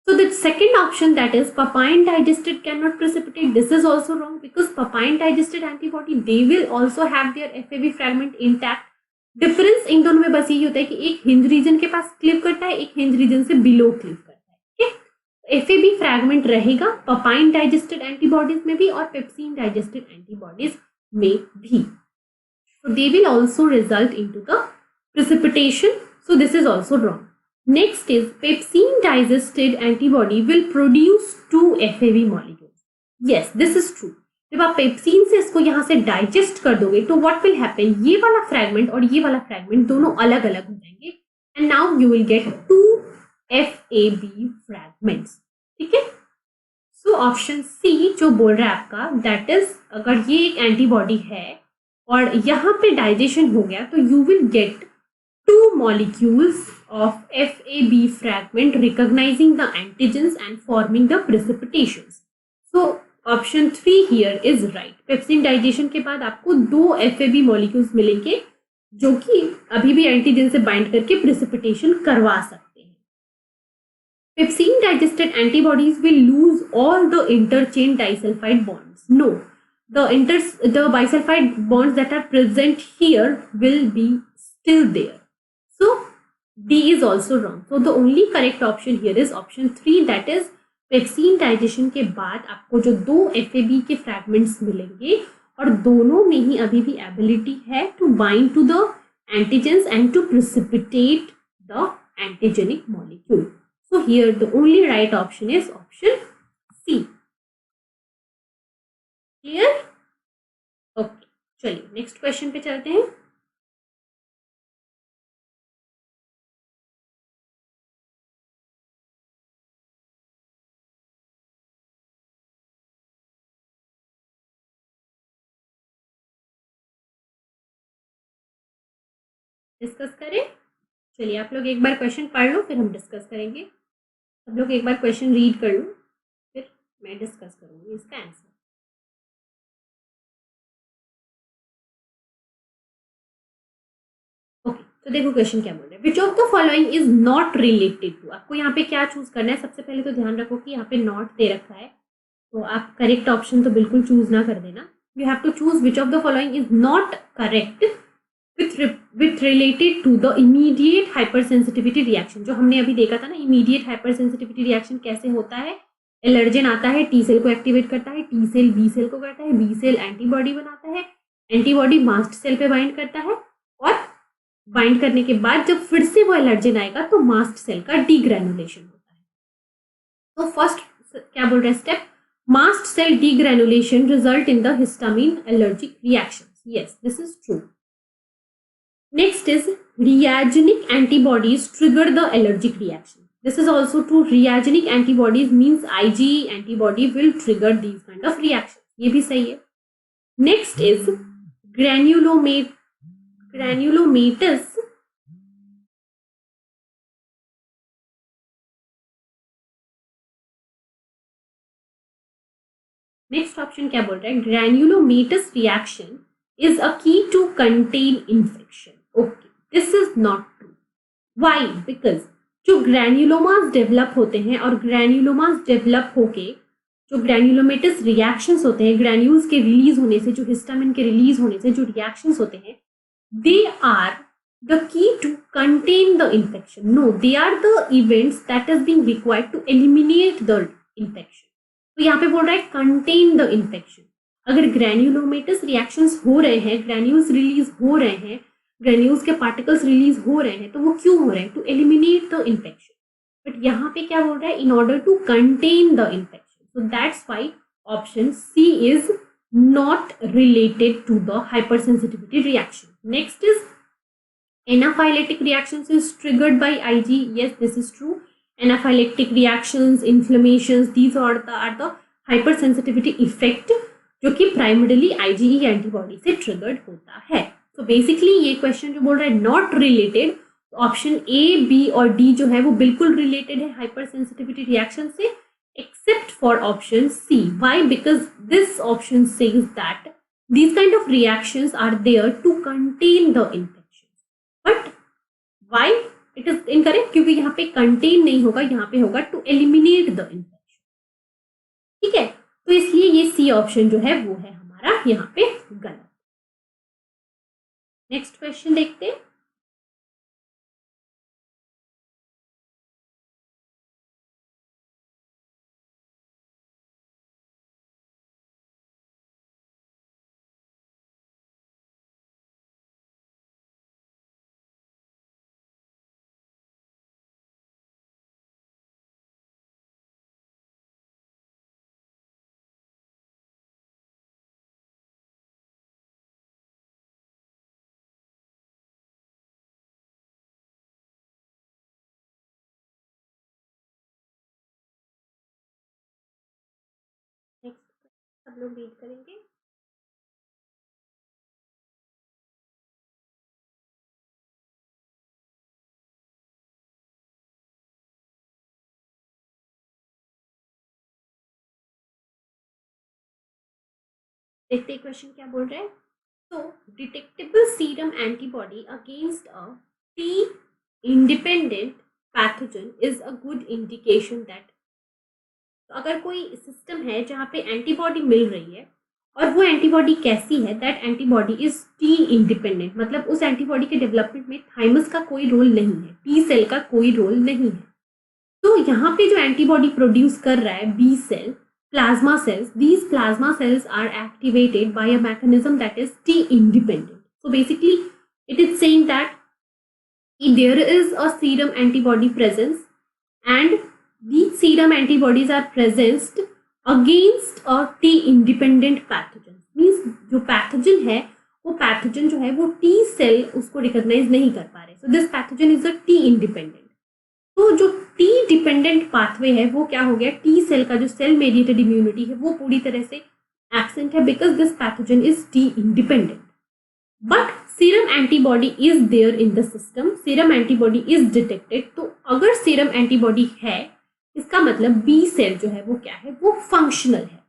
So the second option, that is papain digested cannot precipitate, this is also wrong because papain digested antibody they will also have their FAB fragment intact. Difference in दोनों में बस यही होता है कि एक hinge region के पास cleave करता है, एक हिंज रीजन से बिलो क्लीव करता है. ठीक, FAB फ्रैगमेंट रहेगा papain digested एंटीबॉडीज में भी और पेप्सिन डाइजेस्टेड एंटीबॉडीज में भी. So they will also result into the precipitation. So this is also wrong. Next is pepsine digested antibody will produce two FAB molecules. Yes, this is true. जब आप pepsin से इसको यहाँ से digest कर दोगे तो what will happen? ये वाला फ्रैगमेंट और ये वाला फ्रैगमेंट दोनों अलग अलग हो जाएंगे and now you will get two FAB fragments. ठीक है. So ऑप्शन C जो बोल रहा है आपका that is अगर ये एक एंटीबॉडी है और यहाँ पे डाइजेशन हो गया तो you will get two molecules of FAB fragment recognising the antigens and forming the precipitations. So option 3 here is right. Pepsin digestion के बाद आपको दो FAB मॉलिक्यूल्स मिलेंगे जो कि अभी भी एंटीजन से बाइंड करके प्रेसिपिटेशन करवा सकते हैं. Pepsin digested antibodies will lose all the interchain disulphide bonds. No, the bisulfide bonds that are present here will be still there. So D is also wrong. So the only correct option here is option 3, that is pepsin digestion के बाद आपको जो दो FAB के fragments मिलेंगे और दोनों में ही अभी भी एबिलिटी है to bind to the antigens and to precipitate the antigenic molecule. So here the only right option is option C. Clear? Okay, चलिए नेक्स्ट क्वेश्चन पे चलते हैं. डिस्कस करें. चलिए आप लोग एक बार क्वेश्चन पढ़ लो फिर हम डिस्कस करेंगे. सब लोग एक बार क्वेश्चन रीड कर लो फिर मैं डिस्कस करूंगी इसका आंसर. ओके, तो देखो क्वेश्चन क्या बोल रहे हैं. Which of the following is not related to. आपको यहाँ पे क्या चूज करना है. सबसे पहले तो ध्यान रखो कि यहाँ पे नॉट दे रखा है तो आप करेक्ट ऑप्शन तो बिल्कुल चूज ना कर देना. You have to choose which of the following is not correct with related to the immediate hypersensitivity reaction. जो हमने अभी देखा था ना, immediate hypersensitivity reaction कैसे होता है. एलर्जन आता है, टी सेल को एक्टिवेट करता है, टी सेल बी सेल को करता है, बी सेल एंटीबॉडी बनाता है, एंटीबॉडी मास्ट सेल पे बाइंड करता है और बाइंड करने के बाद जब फिर से वो एलर्जन आएगा तो मास्ट सेल का डीग्रेनुलेशन होता है. तो फर्स्ट क्या बोल रहे हैं step, Mast cell degranulation result in the histamine allergic reactions. Yes, this is true. Next is reagenic antibodies trigger the allergic reaction. This is also true. Reagenic antibodies means IgE antibody will trigger these kind of reactions. ये भी सही है. Next is granulomatous next option क्या बोल रहा है? Granulomatous reaction is a key to contain infection. Okay, this is not true. Why? Because जो granulomas develop होते हैं और ग्रैन्युलोमास डेवलप होके जो ग्रैन्युलोमेटस रिएक्शंस होते हैं, ग्रैन्यूल्स के रिलीज होने से, जो हिस्टामिन के रिलीज होने से जो रिएक्शंस होते हैं, they are the key to contain the infection. No, they are the events that is being required to eliminate the infection. तो यहाँ पे बोल रहा है कंटेन द इन्फेक्शन. अगर ग्रैन्युलोमेटस रिएक्शंस हो रहे हैं, ग्रैन्यूल्स रिलीज हो रहे हैं, ग्रैन्यूल्स के पार्टिकल्स रिलीज हो रहे हैं, तो वो क्यों हो रहे हैं? To eliminate the infection. But यहाँ पे क्या बोल रहा है? In order to contain the infection. So that's why option C is not related to the hypersensitivity reaction. Next is anaphylactic reactions is triggered by IgE. Yes, this is true. Anaphylactic reactions, inflammations, these are the hypersensitivity effect जो कि primarily IgE antibody से triggered होता है. तो basically ये question जो बोल रहा है not related, option A, B और डी जो है वो बिल्कुल रिलेटेड है हाइपरसेंसिटिविटी रिएक्शन से, except for option C. Why? Because this option says that these kind of reactions are there to contain the infection. But why it is incorrect? क्योंकि यहाँ पे contain नहीं होगा, यहाँ पे होगा to eliminate the infection. ठीक है, तो इसलिए ये C ऑप्शन जो है वो है हमारा यहाँ पे गलत. नेक्स्ट क्वेश्चन देखते हैं. नेक्स्ट सब लोग रीड करेंगे. देखते हैं क्वेश्चन क्या बोल रहे हैं. So, detectable serum antibody against a T-independent pathogen is a good indication that. तो अगर कोई सिस्टम है जहाँ पे एंटीबॉडी मिल रही है और वो एंटीबॉडी कैसी है, that antibody is T independent, मतलब उस एंटीबॉडी के डेवलपमेंट में थाइमस का कोई रोल नहीं है, टी सेल का कोई रोल नहीं है. तो यहाँ पे जो एंटीबॉडी प्रोड्यूस कर रहा है B cell, plasma cells, these plasma cells are activated by a mechanism that is T independent. So basically it is saying that there is a serum antibody presence and these serum antibodies are present against a T independent pathogen. Means जो pathogen है वो pathogen जो है वो T cell उसको recognize नहीं कर पा रहे. So this pathogen is a T independent. तो जो टी डिपेंडेंट पाथवे है वो क्या हो गया? टी सेल का जो सेल मेडिएटेड इम्यूनिटी है वो पूरी तरह से एब्सेंट है because this pathogen is T independent. But serum antibody is there in the system, serum antibody is detected. तो अगर सीरम एंटीबॉडी है इसका मतलब बी सेल जो है वो क्या है? वो फंक्शनल है.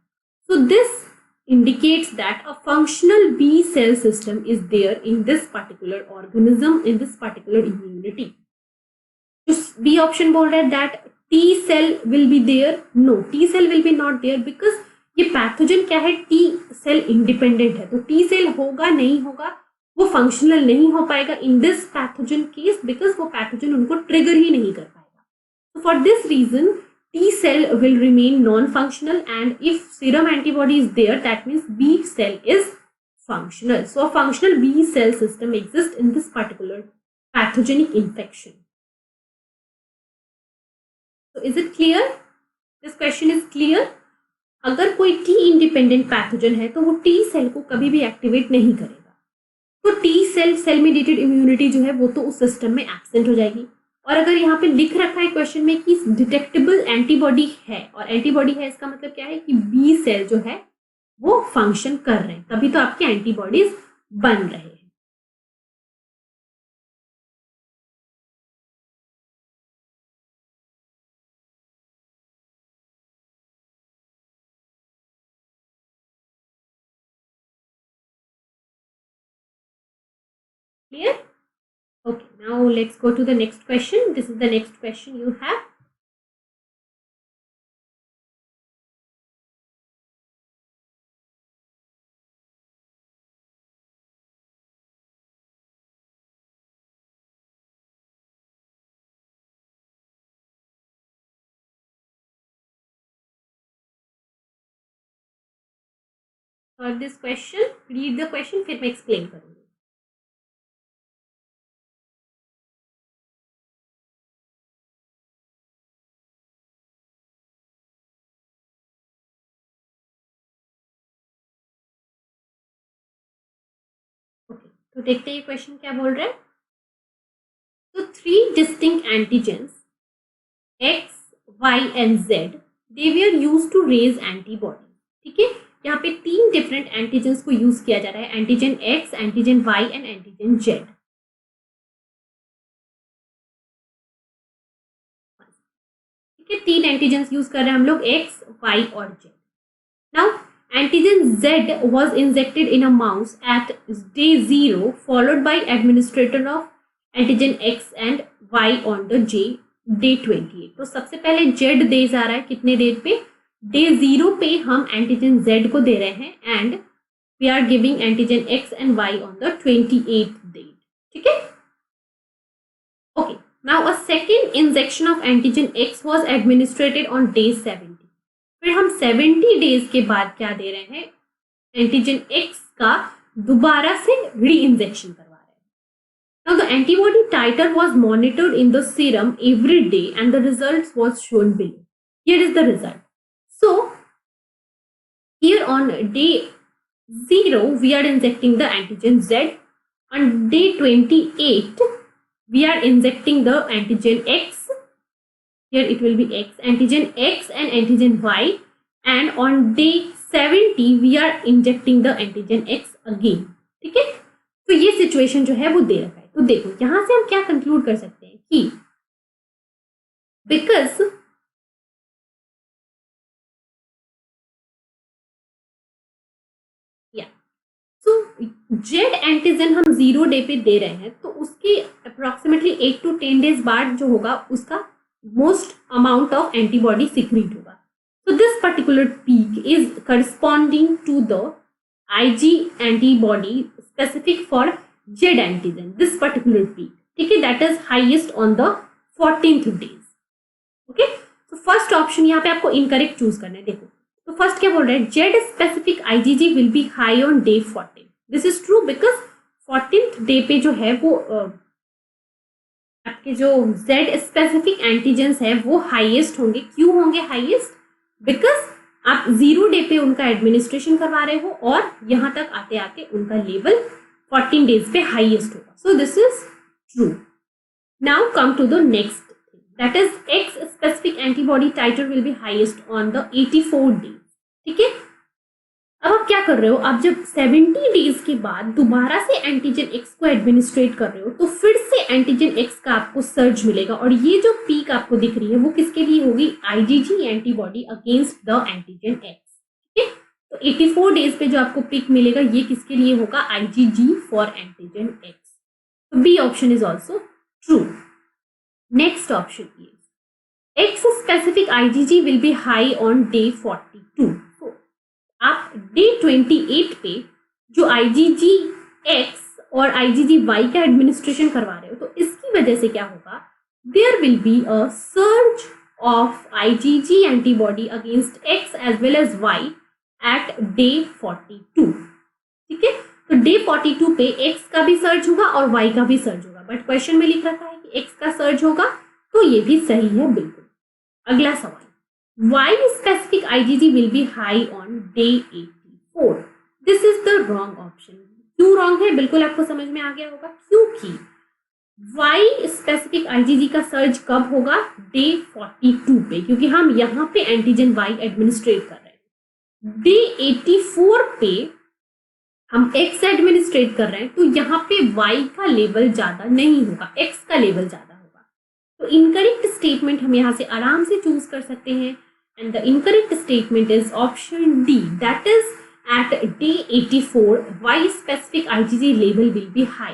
So this indicates that a functional B cell system is there in this particular organism, in this particular immunity. B option बोल रहा है that T cell will be there. No, T cell will be not there because ये pathogen क्या है? T cell independent है. तो T cell होगा नहीं होगा, वो फंक्शनल नहीं हो पाएगा in this pathogen case because वो पैथोजन उनको ट्रिगर ही नहीं कर पाएगा. तो for this reason T cell will remain non-functional, and if serum antibody is there, that means B cell is functional. So a functional B cell system exists in this particular pathogenic infection. So is it clear? This question is clear. अगर कोई T independent pathogen है तो वो T cell को कभी भी activate नहीं करेगा। तो टी सेल मीडिएटेड इम्यूनिटी जो है वो तो उस सिस्टम में एब्सेंट हो जाएगी। और अगर यहाँ पे लिख रखा है क्वेश्चन में कि डिटेक्टेबल एंटीबॉडी है, और एंटीबॉडी है इसका मतलब क्या है कि बी सेल जो है वो फंक्शन कर रहे हैं, तभी तो आपके एंटीबॉडीज बन रहे हैं। Clear? Okay, now let's go to the next question. This is the next question you have. For this question, read the question, फिर मैं explain करूँगी. Okay, तो देखते हैं ये क्वेश्चन क्या बोल रहा है. तो 3 distinct antigens X, Y and Z, they were used to raise antibody. ठीक है, यहाँ पे 3 डिफरेंट एंटीजेंस को यूज किया जा रहा है, antigen X, antigen Y and antigen Z. ठीक है, 3 एंटीजेंस यूज कर रहे हैं हम लोग, X, Y और Z. Now antigen Z was injected in a mouse at day 0 followed by administration of antigen X and Y on the day 28. तो सबसे पहले Z डेज आ रहा है, कितने डेज पे, डे 0 पे हम एंटीजन Z को दे रहे हैं and we are giving antigen X and Y on the 28th day. ठीक है, okay. Now a second injection of antigen X was administered on day 70. फिर हम 70 डेज के बाद क्या दे रहे हैं, एंटीजन X का दोबारा से री इंजेक्शन करवा रहे हैं. Now the antibody titre was monitored in the serum every day and the results was shown below. Here is the result. So here on day 0 we are injecting the antigen Z. On day 28 we are injecting the antigen X. Here it will be antigen X and antigen Y, and on day 70 we are injecting the antigen X again. ठीक है, तो ये situation जो है वो दे रखा है. तो देखो यहां से हम क्या कंक्लूड कर सकते हैं कि बिकॉज जेड एंटीजन हम 0 डे पे दे रहे हैं, तो उसके अप्रोक्सीमेटली 8 to 10 डेज बाद जो होगा उसका most amount of antibody secrete होगा. So this particular peak is corresponding to the IG antibody specific for Z antigen. This particular peak, ठीक है, that is highest on the 14th days. Okay, so first option यहाँ पे आपको incorrect choose करना है. देखो तो फर्स्ट क्या बोल रहा है, Z specific IgG will be high on day 14. This is true because 14th day पे जो है वो आपके जो Z स्पेसिफिक एंटीजेंस है वो हाईएस्ट होंगे. क्यों होंगे हाईएस्ट, बिकॉज आप 0 डे पे उनका एडमिनिस्ट्रेशन करवा रहे हो और यहाँ तक आते आते उनका लेवल 14 डेज पे हाईएस्ट होगा. So this is true. Now come to the next, that is X specific antibody titre will be highest on the 84 days. ठीक है, अब आप क्या कर रहे हो, आप जब 70 डेज के बाद दोबारा से एंटीजन X को एडमिनिस्ट्रेट कर रहे हो तो फिर से एंटीजन X का आपको सर्ज मिलेगा. और ये जो पीक आपको दिख रही है वो किसके लिए होगी, IgG antibody against the antigen X. ठीक है, तो 84 डेज पे जो आपको पीक मिलेगा ये किसके लिए होगा, IgG फॉर एंटीजन X. तो B option is also true. Next option is X specific IgG will be high on day 42. आप डे 28 पे जो IgG X और IgG Y का एडमिनिस्ट्रेशन करवा रहे हो तो इसकी वजह से क्या होगा, there will be a surge of IgG antibody against X as well as Y at day 42. ठीक है, तो डे 42 पे X का भी सर्ज होगा और Y का भी सर्ज होगा, बट क्वेश्चन में लिख रखा है कि X का सर्ज होगा, तो ये भी सही है बिल्कुल. अगला सवाल, Y specific IgG will be high on day 84. This is the wrong option. क्यों wrong है बिल्कुल आपको समझ में आ गया होगा, क्योंकि Y स्पेसिफिक IgG का सर्ज कब होगा, डे 42 पे, क्योंकि हम यहाँ पे एंटीजन Y एडमिनिस्ट्रेट कर रहे हैं। डे 84 पे हम X एडमिनिस्ट्रेट कर रहे हैं, तो यहाँ पे Y का लेवल ज्यादा नहीं होगा, X का लेवल ज्यादा होगा। तो इनकरेक्ट स्टेटमेंट हम यहाँ से आराम से चूज कर सकते हैं, and the incorrect statement is option D, that is at day 84 Y specific IgG level will be high.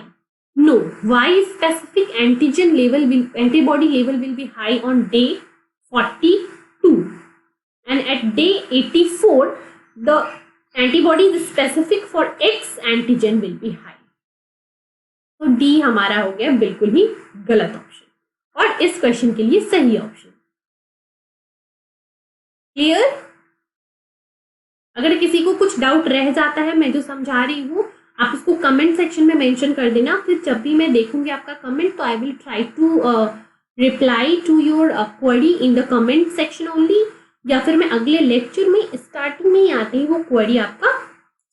No, Y specific antibody level will be high on day 42, and at day 84 the antibody specific for X antigen will be high. तो D हमारा हो गया बिल्कुल ही गलत option और इस question के लिए सही ऑप्शन। क्लियर? अगर किसी को कुछ डाउट रह जाता है मैं जो समझा रही हूँ, आप उसको कमेंट सेक्शन में मेंशन कर देना, फिर जब भी मैं देखूंगी आपका कमेंट तो I will try to reply to your query in the comment section only, या फिर मैं अगले लेक्चर में स्टार्टिंग में ही आते ही वो क्वेरी आपका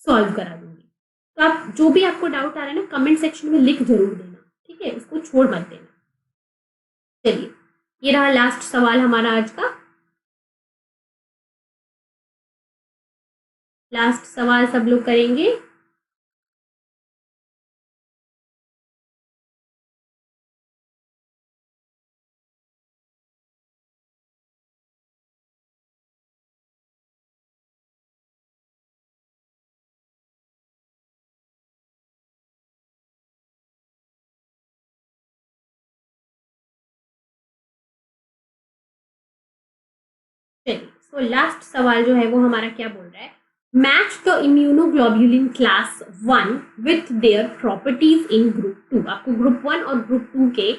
सॉल्व करा दूंगी। तो आप जो भी आपको डाउट आ रहा है ना कमेंट सेक्शन में लिख जरूर देना, ठीक है, उसको छोड़ मत देना। चलिए ये रहा लास्ट सवाल हमारा आज का। लास्ट सवाल सब लोग करेंगे। चलिए सो लास्ट सवाल जो है वो हमारा क्या बोल रहा है, match the immunoglobulin class 1 with their properties in group 2। आपको ग्रुप 1 और ग्रुप 2 के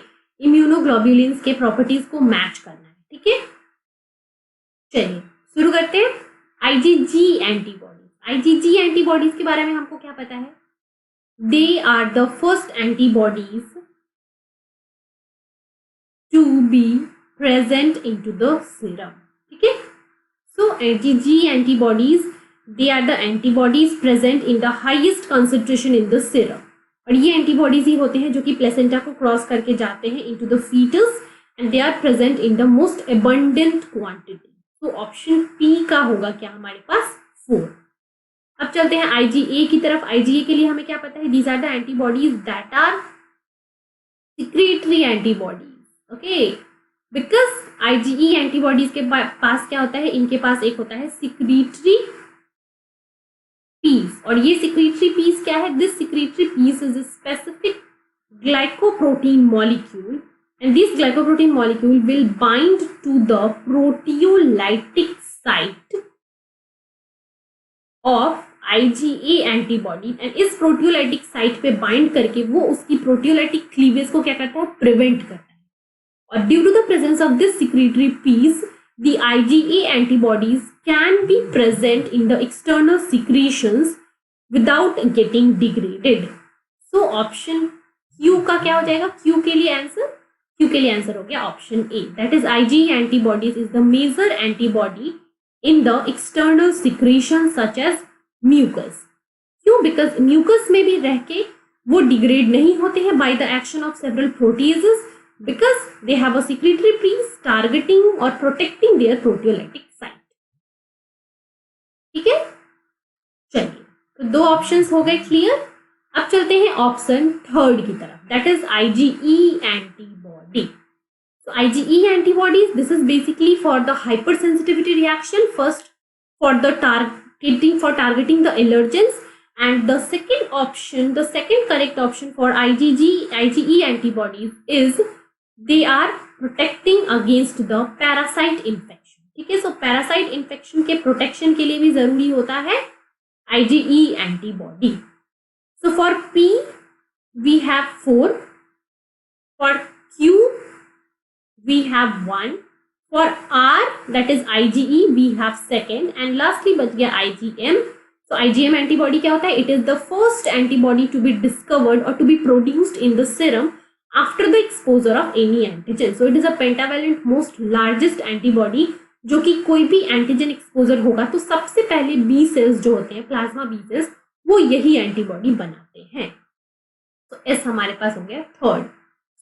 इम्यूनोग्लोब्युलिन्स के प्रॉपर्टीज को मैच करना है, ठीक है। चलिए शुरू करते हैं। आईजीजी एंटीबॉडीज, आईजीजी एंटीबॉडीज के बारे में हमको क्या पता है, they are the first antibodies to be present into the serum, ठीक है। सो IgG antibodies, they are the antibodies present in the highest concentration in the serum, और ये एंटीबॉडीज ही होते हैं जो कि प्लेसेंटा को क्रॉस करके जाते हैं into the fetus and they are present in the most abundant quantity. तो ऑप्शन पी का होगा क्या हमारे पास 4। अब चलते हैं IgA की तरफ। IgA के लिए हमें क्या पता है, these are the antibodies that are secretory antibodies, okay, because IgE antibodies के पास क्या होता है, इनके पास एक होता है सिक्रीटरी पीस, और ये सिक्रीटरी पीस क्या है, this secretory piece is a specific glycoprotein molecule and this glycoprotein molecule will bind to the proteolytic site of IgA antibody and इस proteolytic site पे bind करके वो उसकी proteolytic cleavage को क्या करता है, prevent करता है, और due to the presence of this secretory piece the IgA antibodies can be present in the external secretions without getting degraded. So option Q का क्या हो जाएगा, Q के लिए आंसर हो गया option A, that is IgA antibodies is the major antibody in the external secretion such as mucus. क्यों? Because mucus में भी रह के वो डिग्रेड नहीं होते हैं by the action of several proteases because they have a secretory piece targeting or protecting their proteolytic site. ठीक है, चलिए तो दो ऑप्शंस हो गए क्लियर। अब चलते हैं ऑप्शन थर्ड की तरफ, that is IgE antibody. So IgE antibodies, this is basically for the hypersensitivity reaction, first for the targeting the allergens, and the second correct option for IgE antibodies is they are protecting against the parasite infection, ठीक है। सो parasite infection के protection के लिए भी जरूरी होता है IgE antibody. So for P we have 4, for Q we have 1, for R that is IgE we have second, and lastly बच गया IgM. So IgM antibody क्या होता है, it is the first antibody to be discovered or to be produced in the serum after the exposure of any antigen. So it is a pentavalent most largest antibody जो कि कोई भी antigen exposure होगा तो सबसे पहले B sales जो होते हैं, प्लाज्मा बी सेल्स, वो यही एंटीबॉडी बनाते हैं। तो एस हमारे पास हो गया third.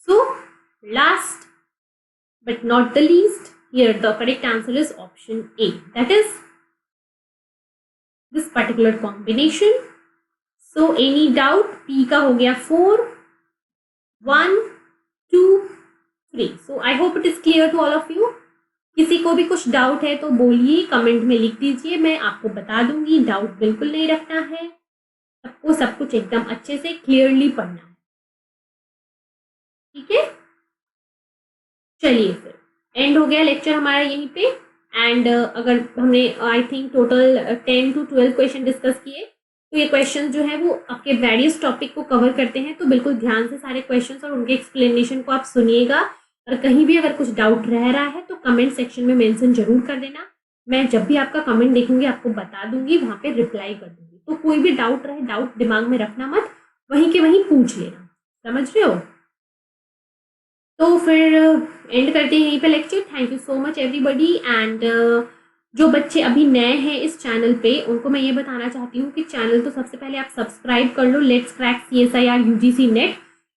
So last but not the least, here the correct answer is option A, that is this particular combination. So any doubt? P का हो गया 4, 1, 2, 3। So I hope it is clear to all of you. किसी को भी कुछ doubt है तो बोलिए, कमेंट में लिख दीजिए, मैं आपको बता दूंगी। डाउट बिल्कुल नहीं रखना है, सबको सब कुछ एकदम अच्छे से क्लियरली पढ़ना है, ठीक है। चलिए फिर एंड हो गया लेक्चर हमारा यहीं पे। एंड अगर हमने I think total 10 to 12 question discuss किए, तो ये क्वेश्चन जो है वो आपके वेरियस टॉपिक को कवर करते हैं। तो बिल्कुल ध्यान से सारे क्वेश्चंस और उनके एक्सप्लेनेशन को आप सुनिएगा, और कहीं भी अगर कुछ डाउट रह रहा है तो कमेंट सेक्शन में मेंशन जरूर कर देना। मैं जब भी आपका कमेंट देखूंगी आपको बता दूंगी, वहां पे रिप्लाई कर दूंगी। तो कोई भी डाउट रहे, डाउट दिमाग में रखना मत, वहीं के वहीं पूछ लेना, समझ रहे हो। तो फिर एंड करते हैं यहीं पे lecture. Thank you so much everybody. And जो बच्चे अभी नए हैं इस चैनल पे, उनको मैं ये बताना चाहती हूँ कि चैनल तो सबसे पहले आप सब्सक्राइब कर लो, let's crack CSIR UGC NET.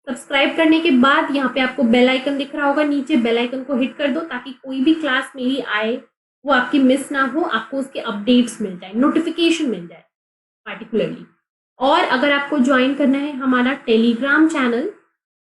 Subscribe करने के बाद यहाँ पे आपको बेल आइकन दिख रहा होगा नीचे, बेल आइकन को हिट कर दो ताकि कोई भी क्लास मेरी आए वो आपकी मिस ना हो, आपको उसके अपडेट्स मिल जाए, नोटिफिकेशन मिल जाए पार्टिकुलरली। और अगर आपको ज्वाइन करना है हमारा टेलीग्राम चैनल,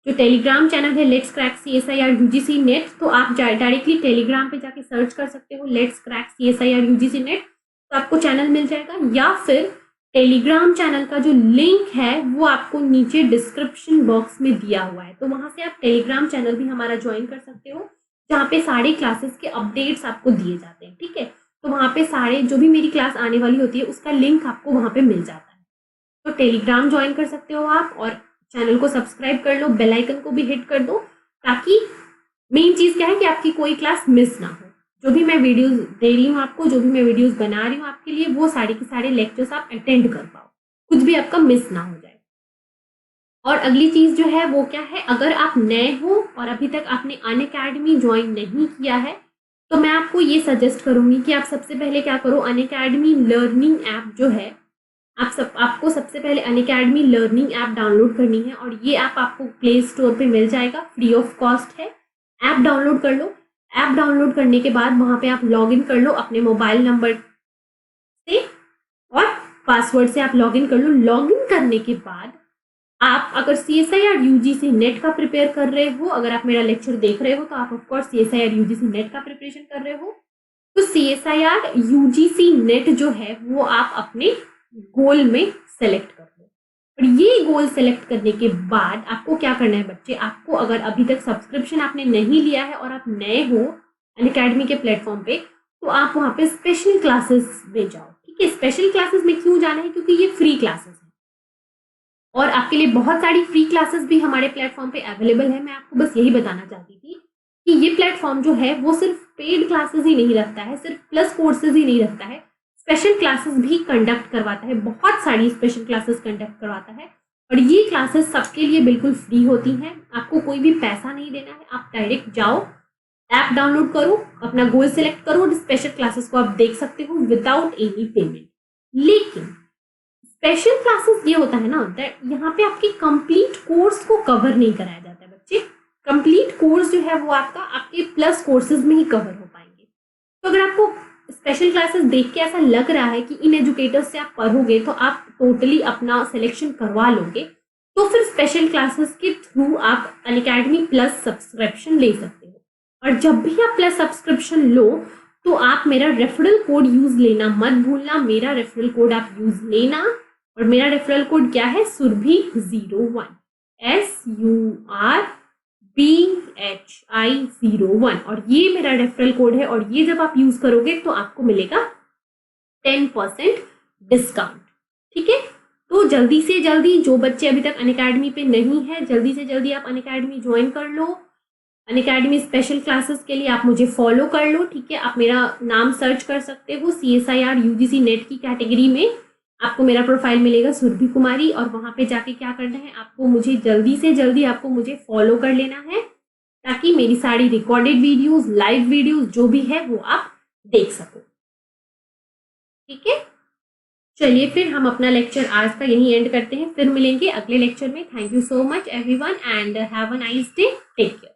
जो टेलीग्राम चैनल है let's crack CSIR UGC net, तो आप डायरेक्टली टेलीग्राम पे जाके सर्च कर सकते हो let's crack CSIR UGC net, तो आपको चैनल मिल जाएगा। या फिर टेलीग्राम चैनल का जो लिंक है वो आपको नीचे डिस्क्रिप्शन बॉक्स में दिया हुआ है, तो वहां से आप टेलीग्राम चैनल भी हमारा ज्वाइन कर सकते हो, जहाँ पे सारे क्लासेस के अपडेट्स आपको दिए जाते हैं, ठीक है। तो वहां पे सारे जो भी मेरी क्लास आने वाली होती है उसका लिंक आपको वहां पे मिल जाता है। तो टेलीग्राम ज्वाइन कर सकते हो आप, और चैनल को सब्सक्राइब कर लो, बेल आइकन को भी हिट कर दो, ताकि मेन चीज क्या है कि आपकी कोई क्लास मिस ना हो। जो भी मैं वीडियोस दे रही हूँ आपको, जो भी मैं वीडियोस बना रही हूँ आपके लिए, वो सारे के सारे लेक्चर्स आप अटेंड कर पाओ, कुछ भी आपका मिस ना हो जाए। और अगली चीज जो है वो क्या है, अगर आप नए हो और अभी तक आपने अनअकैडमी ज्वाइन नहीं किया है, तो मैं आपको ये सजेस्ट करूंगी कि आप सबसे पहले क्या करो, अनअकैडमी लर्निंग ऐप जो है, आपको सबसे पहले अनअकैडमी लर्निंग ऐप डाउनलोड करनी है, और ये ऐप आपको प्ले स्टोर पे मिल जाएगा, फ्री ऑफ कॉस्ट है। ऐप डाउनलोड कर लो। ऐप डाउनलोड करने के बाद वहां पे आप लॉग इन कर लो अपने मोबाइल नंबर से, और पासवर्ड से आप लॉग इन कर लो। लॉग इन करने के बाद आप अगर CSIR UGC नेट का प्रिपेयर कर रहे हो, अगर आप मेरा लेक्चर देख रहे हो तो आप ऑफकोर्स CSIR UGC नेट का प्रिपरेशन कर रहे हो, तो CSIR UGC नेट जो है वो आप अपने गोल में सेलेक्ट कर लो। और ये गोल सेलेक्ट करने के बाद आपको क्या करना है बच्चे, आपको अगर अभी तक सब्सक्रिप्शन आपने नहीं लिया है और आप नए हो अनअकैडमी के प्लेटफॉर्म पे, तो आप वहां पे स्पेशल क्लासेस में जाओ, ठीक है। स्पेशल क्लासेस में क्यों जाना है, क्योंकि ये फ्री क्लासेस है, और आपके लिए बहुत सारी फ्री क्लासेस भी हमारे प्लेटफॉर्म पे अवेलेबल है। मैं आपको बस यही बताना चाहती थी कि ये प्लेटफॉर्म जो है वो सिर्फ पेड क्लासेस ही नहीं रखता है, सिर्फ प्लस कोर्सेज ही नहीं रखता है, स्पेशल क्लासेस भी कंडक्ट करवाता है, बहुत सारी स्पेशल क्लासेस कंडक्ट करवाता है। और ये क्लासेस सबके लिए बिल्कुल फ्री होती हैं, आपको कोई भी पैसा नहीं देना है। आप डायरेक्ट जाओ, ऐप डाउनलोड करो, अपना गोल सेलेक्ट करो, और स्पेशल क्लासेस को आप देख सकते हो विदाउट एनी पेमेंट। लेकिन स्पेशल क्लासेस ये होता है ना, यहाँ पे आपके कंप्लीट कोर्स को कवर नहीं कराया जाता है बच्चे। कंप्लीट कोर्स जो है वो आपके प्लस कोर्सेज में ही कवर हो पाएंगे। तो अगर आपको स्पेशल क्लासेस देख के ऐसा लग रहा है कि इन एजुकेटर्स से आप पढ़ोगे तो आप टोटली अपना सिलेक्शन करवा लोगे, तो फिर स्पेशल क्लासेस के थ्रू आप अनअकैडमी प्लस सब्सक्रिप्शन ले सकते हो। और जब भी आप प्लस सब्सक्रिप्शन लो तो आप मेरा रेफरल कोड यूज लेना मत भूलना। मेरा रेफरल कोड आप यूज लेना, और मेरा रेफरल कोड क्या है, सुरभि01, SURBHI01, और ये मेरा रेफरल कोड है। और ये जब आप यूज करोगे तो आपको मिलेगा 10% डिस्काउंट, ठीक है। तो जल्दी से जल्दी जो बच्चे अभी तक अनअकैडमी पे नहीं है, जल्दी से जल्दी आप अनअकैडमी ज्वाइन कर लो। अनअकैडमी स्पेशल क्लासेस के लिए आप मुझे फॉलो कर लो, ठीक है। आप मेरा नाम सर्च कर सकते हो CSIR UGC नेट की कैटेगरी में, आपको मेरा प्रोफाइल मिलेगा सुरभि कुमारी, और वहां पे जाके क्या करना है, आपको मुझे जल्दी से जल्दी आपको मुझे फॉलो कर लेना है, ताकि मेरी सारी रिकॉर्डेड वीडियोस, लाइव वीडियोस जो भी है वो आप देख सको। ठीक है, चलिए फिर हम अपना लेक्चर आज का यहीं एंड करते हैं, फिर मिलेंगे अगले लेक्चर में। Thank you so much everyone and have a nice day, take care.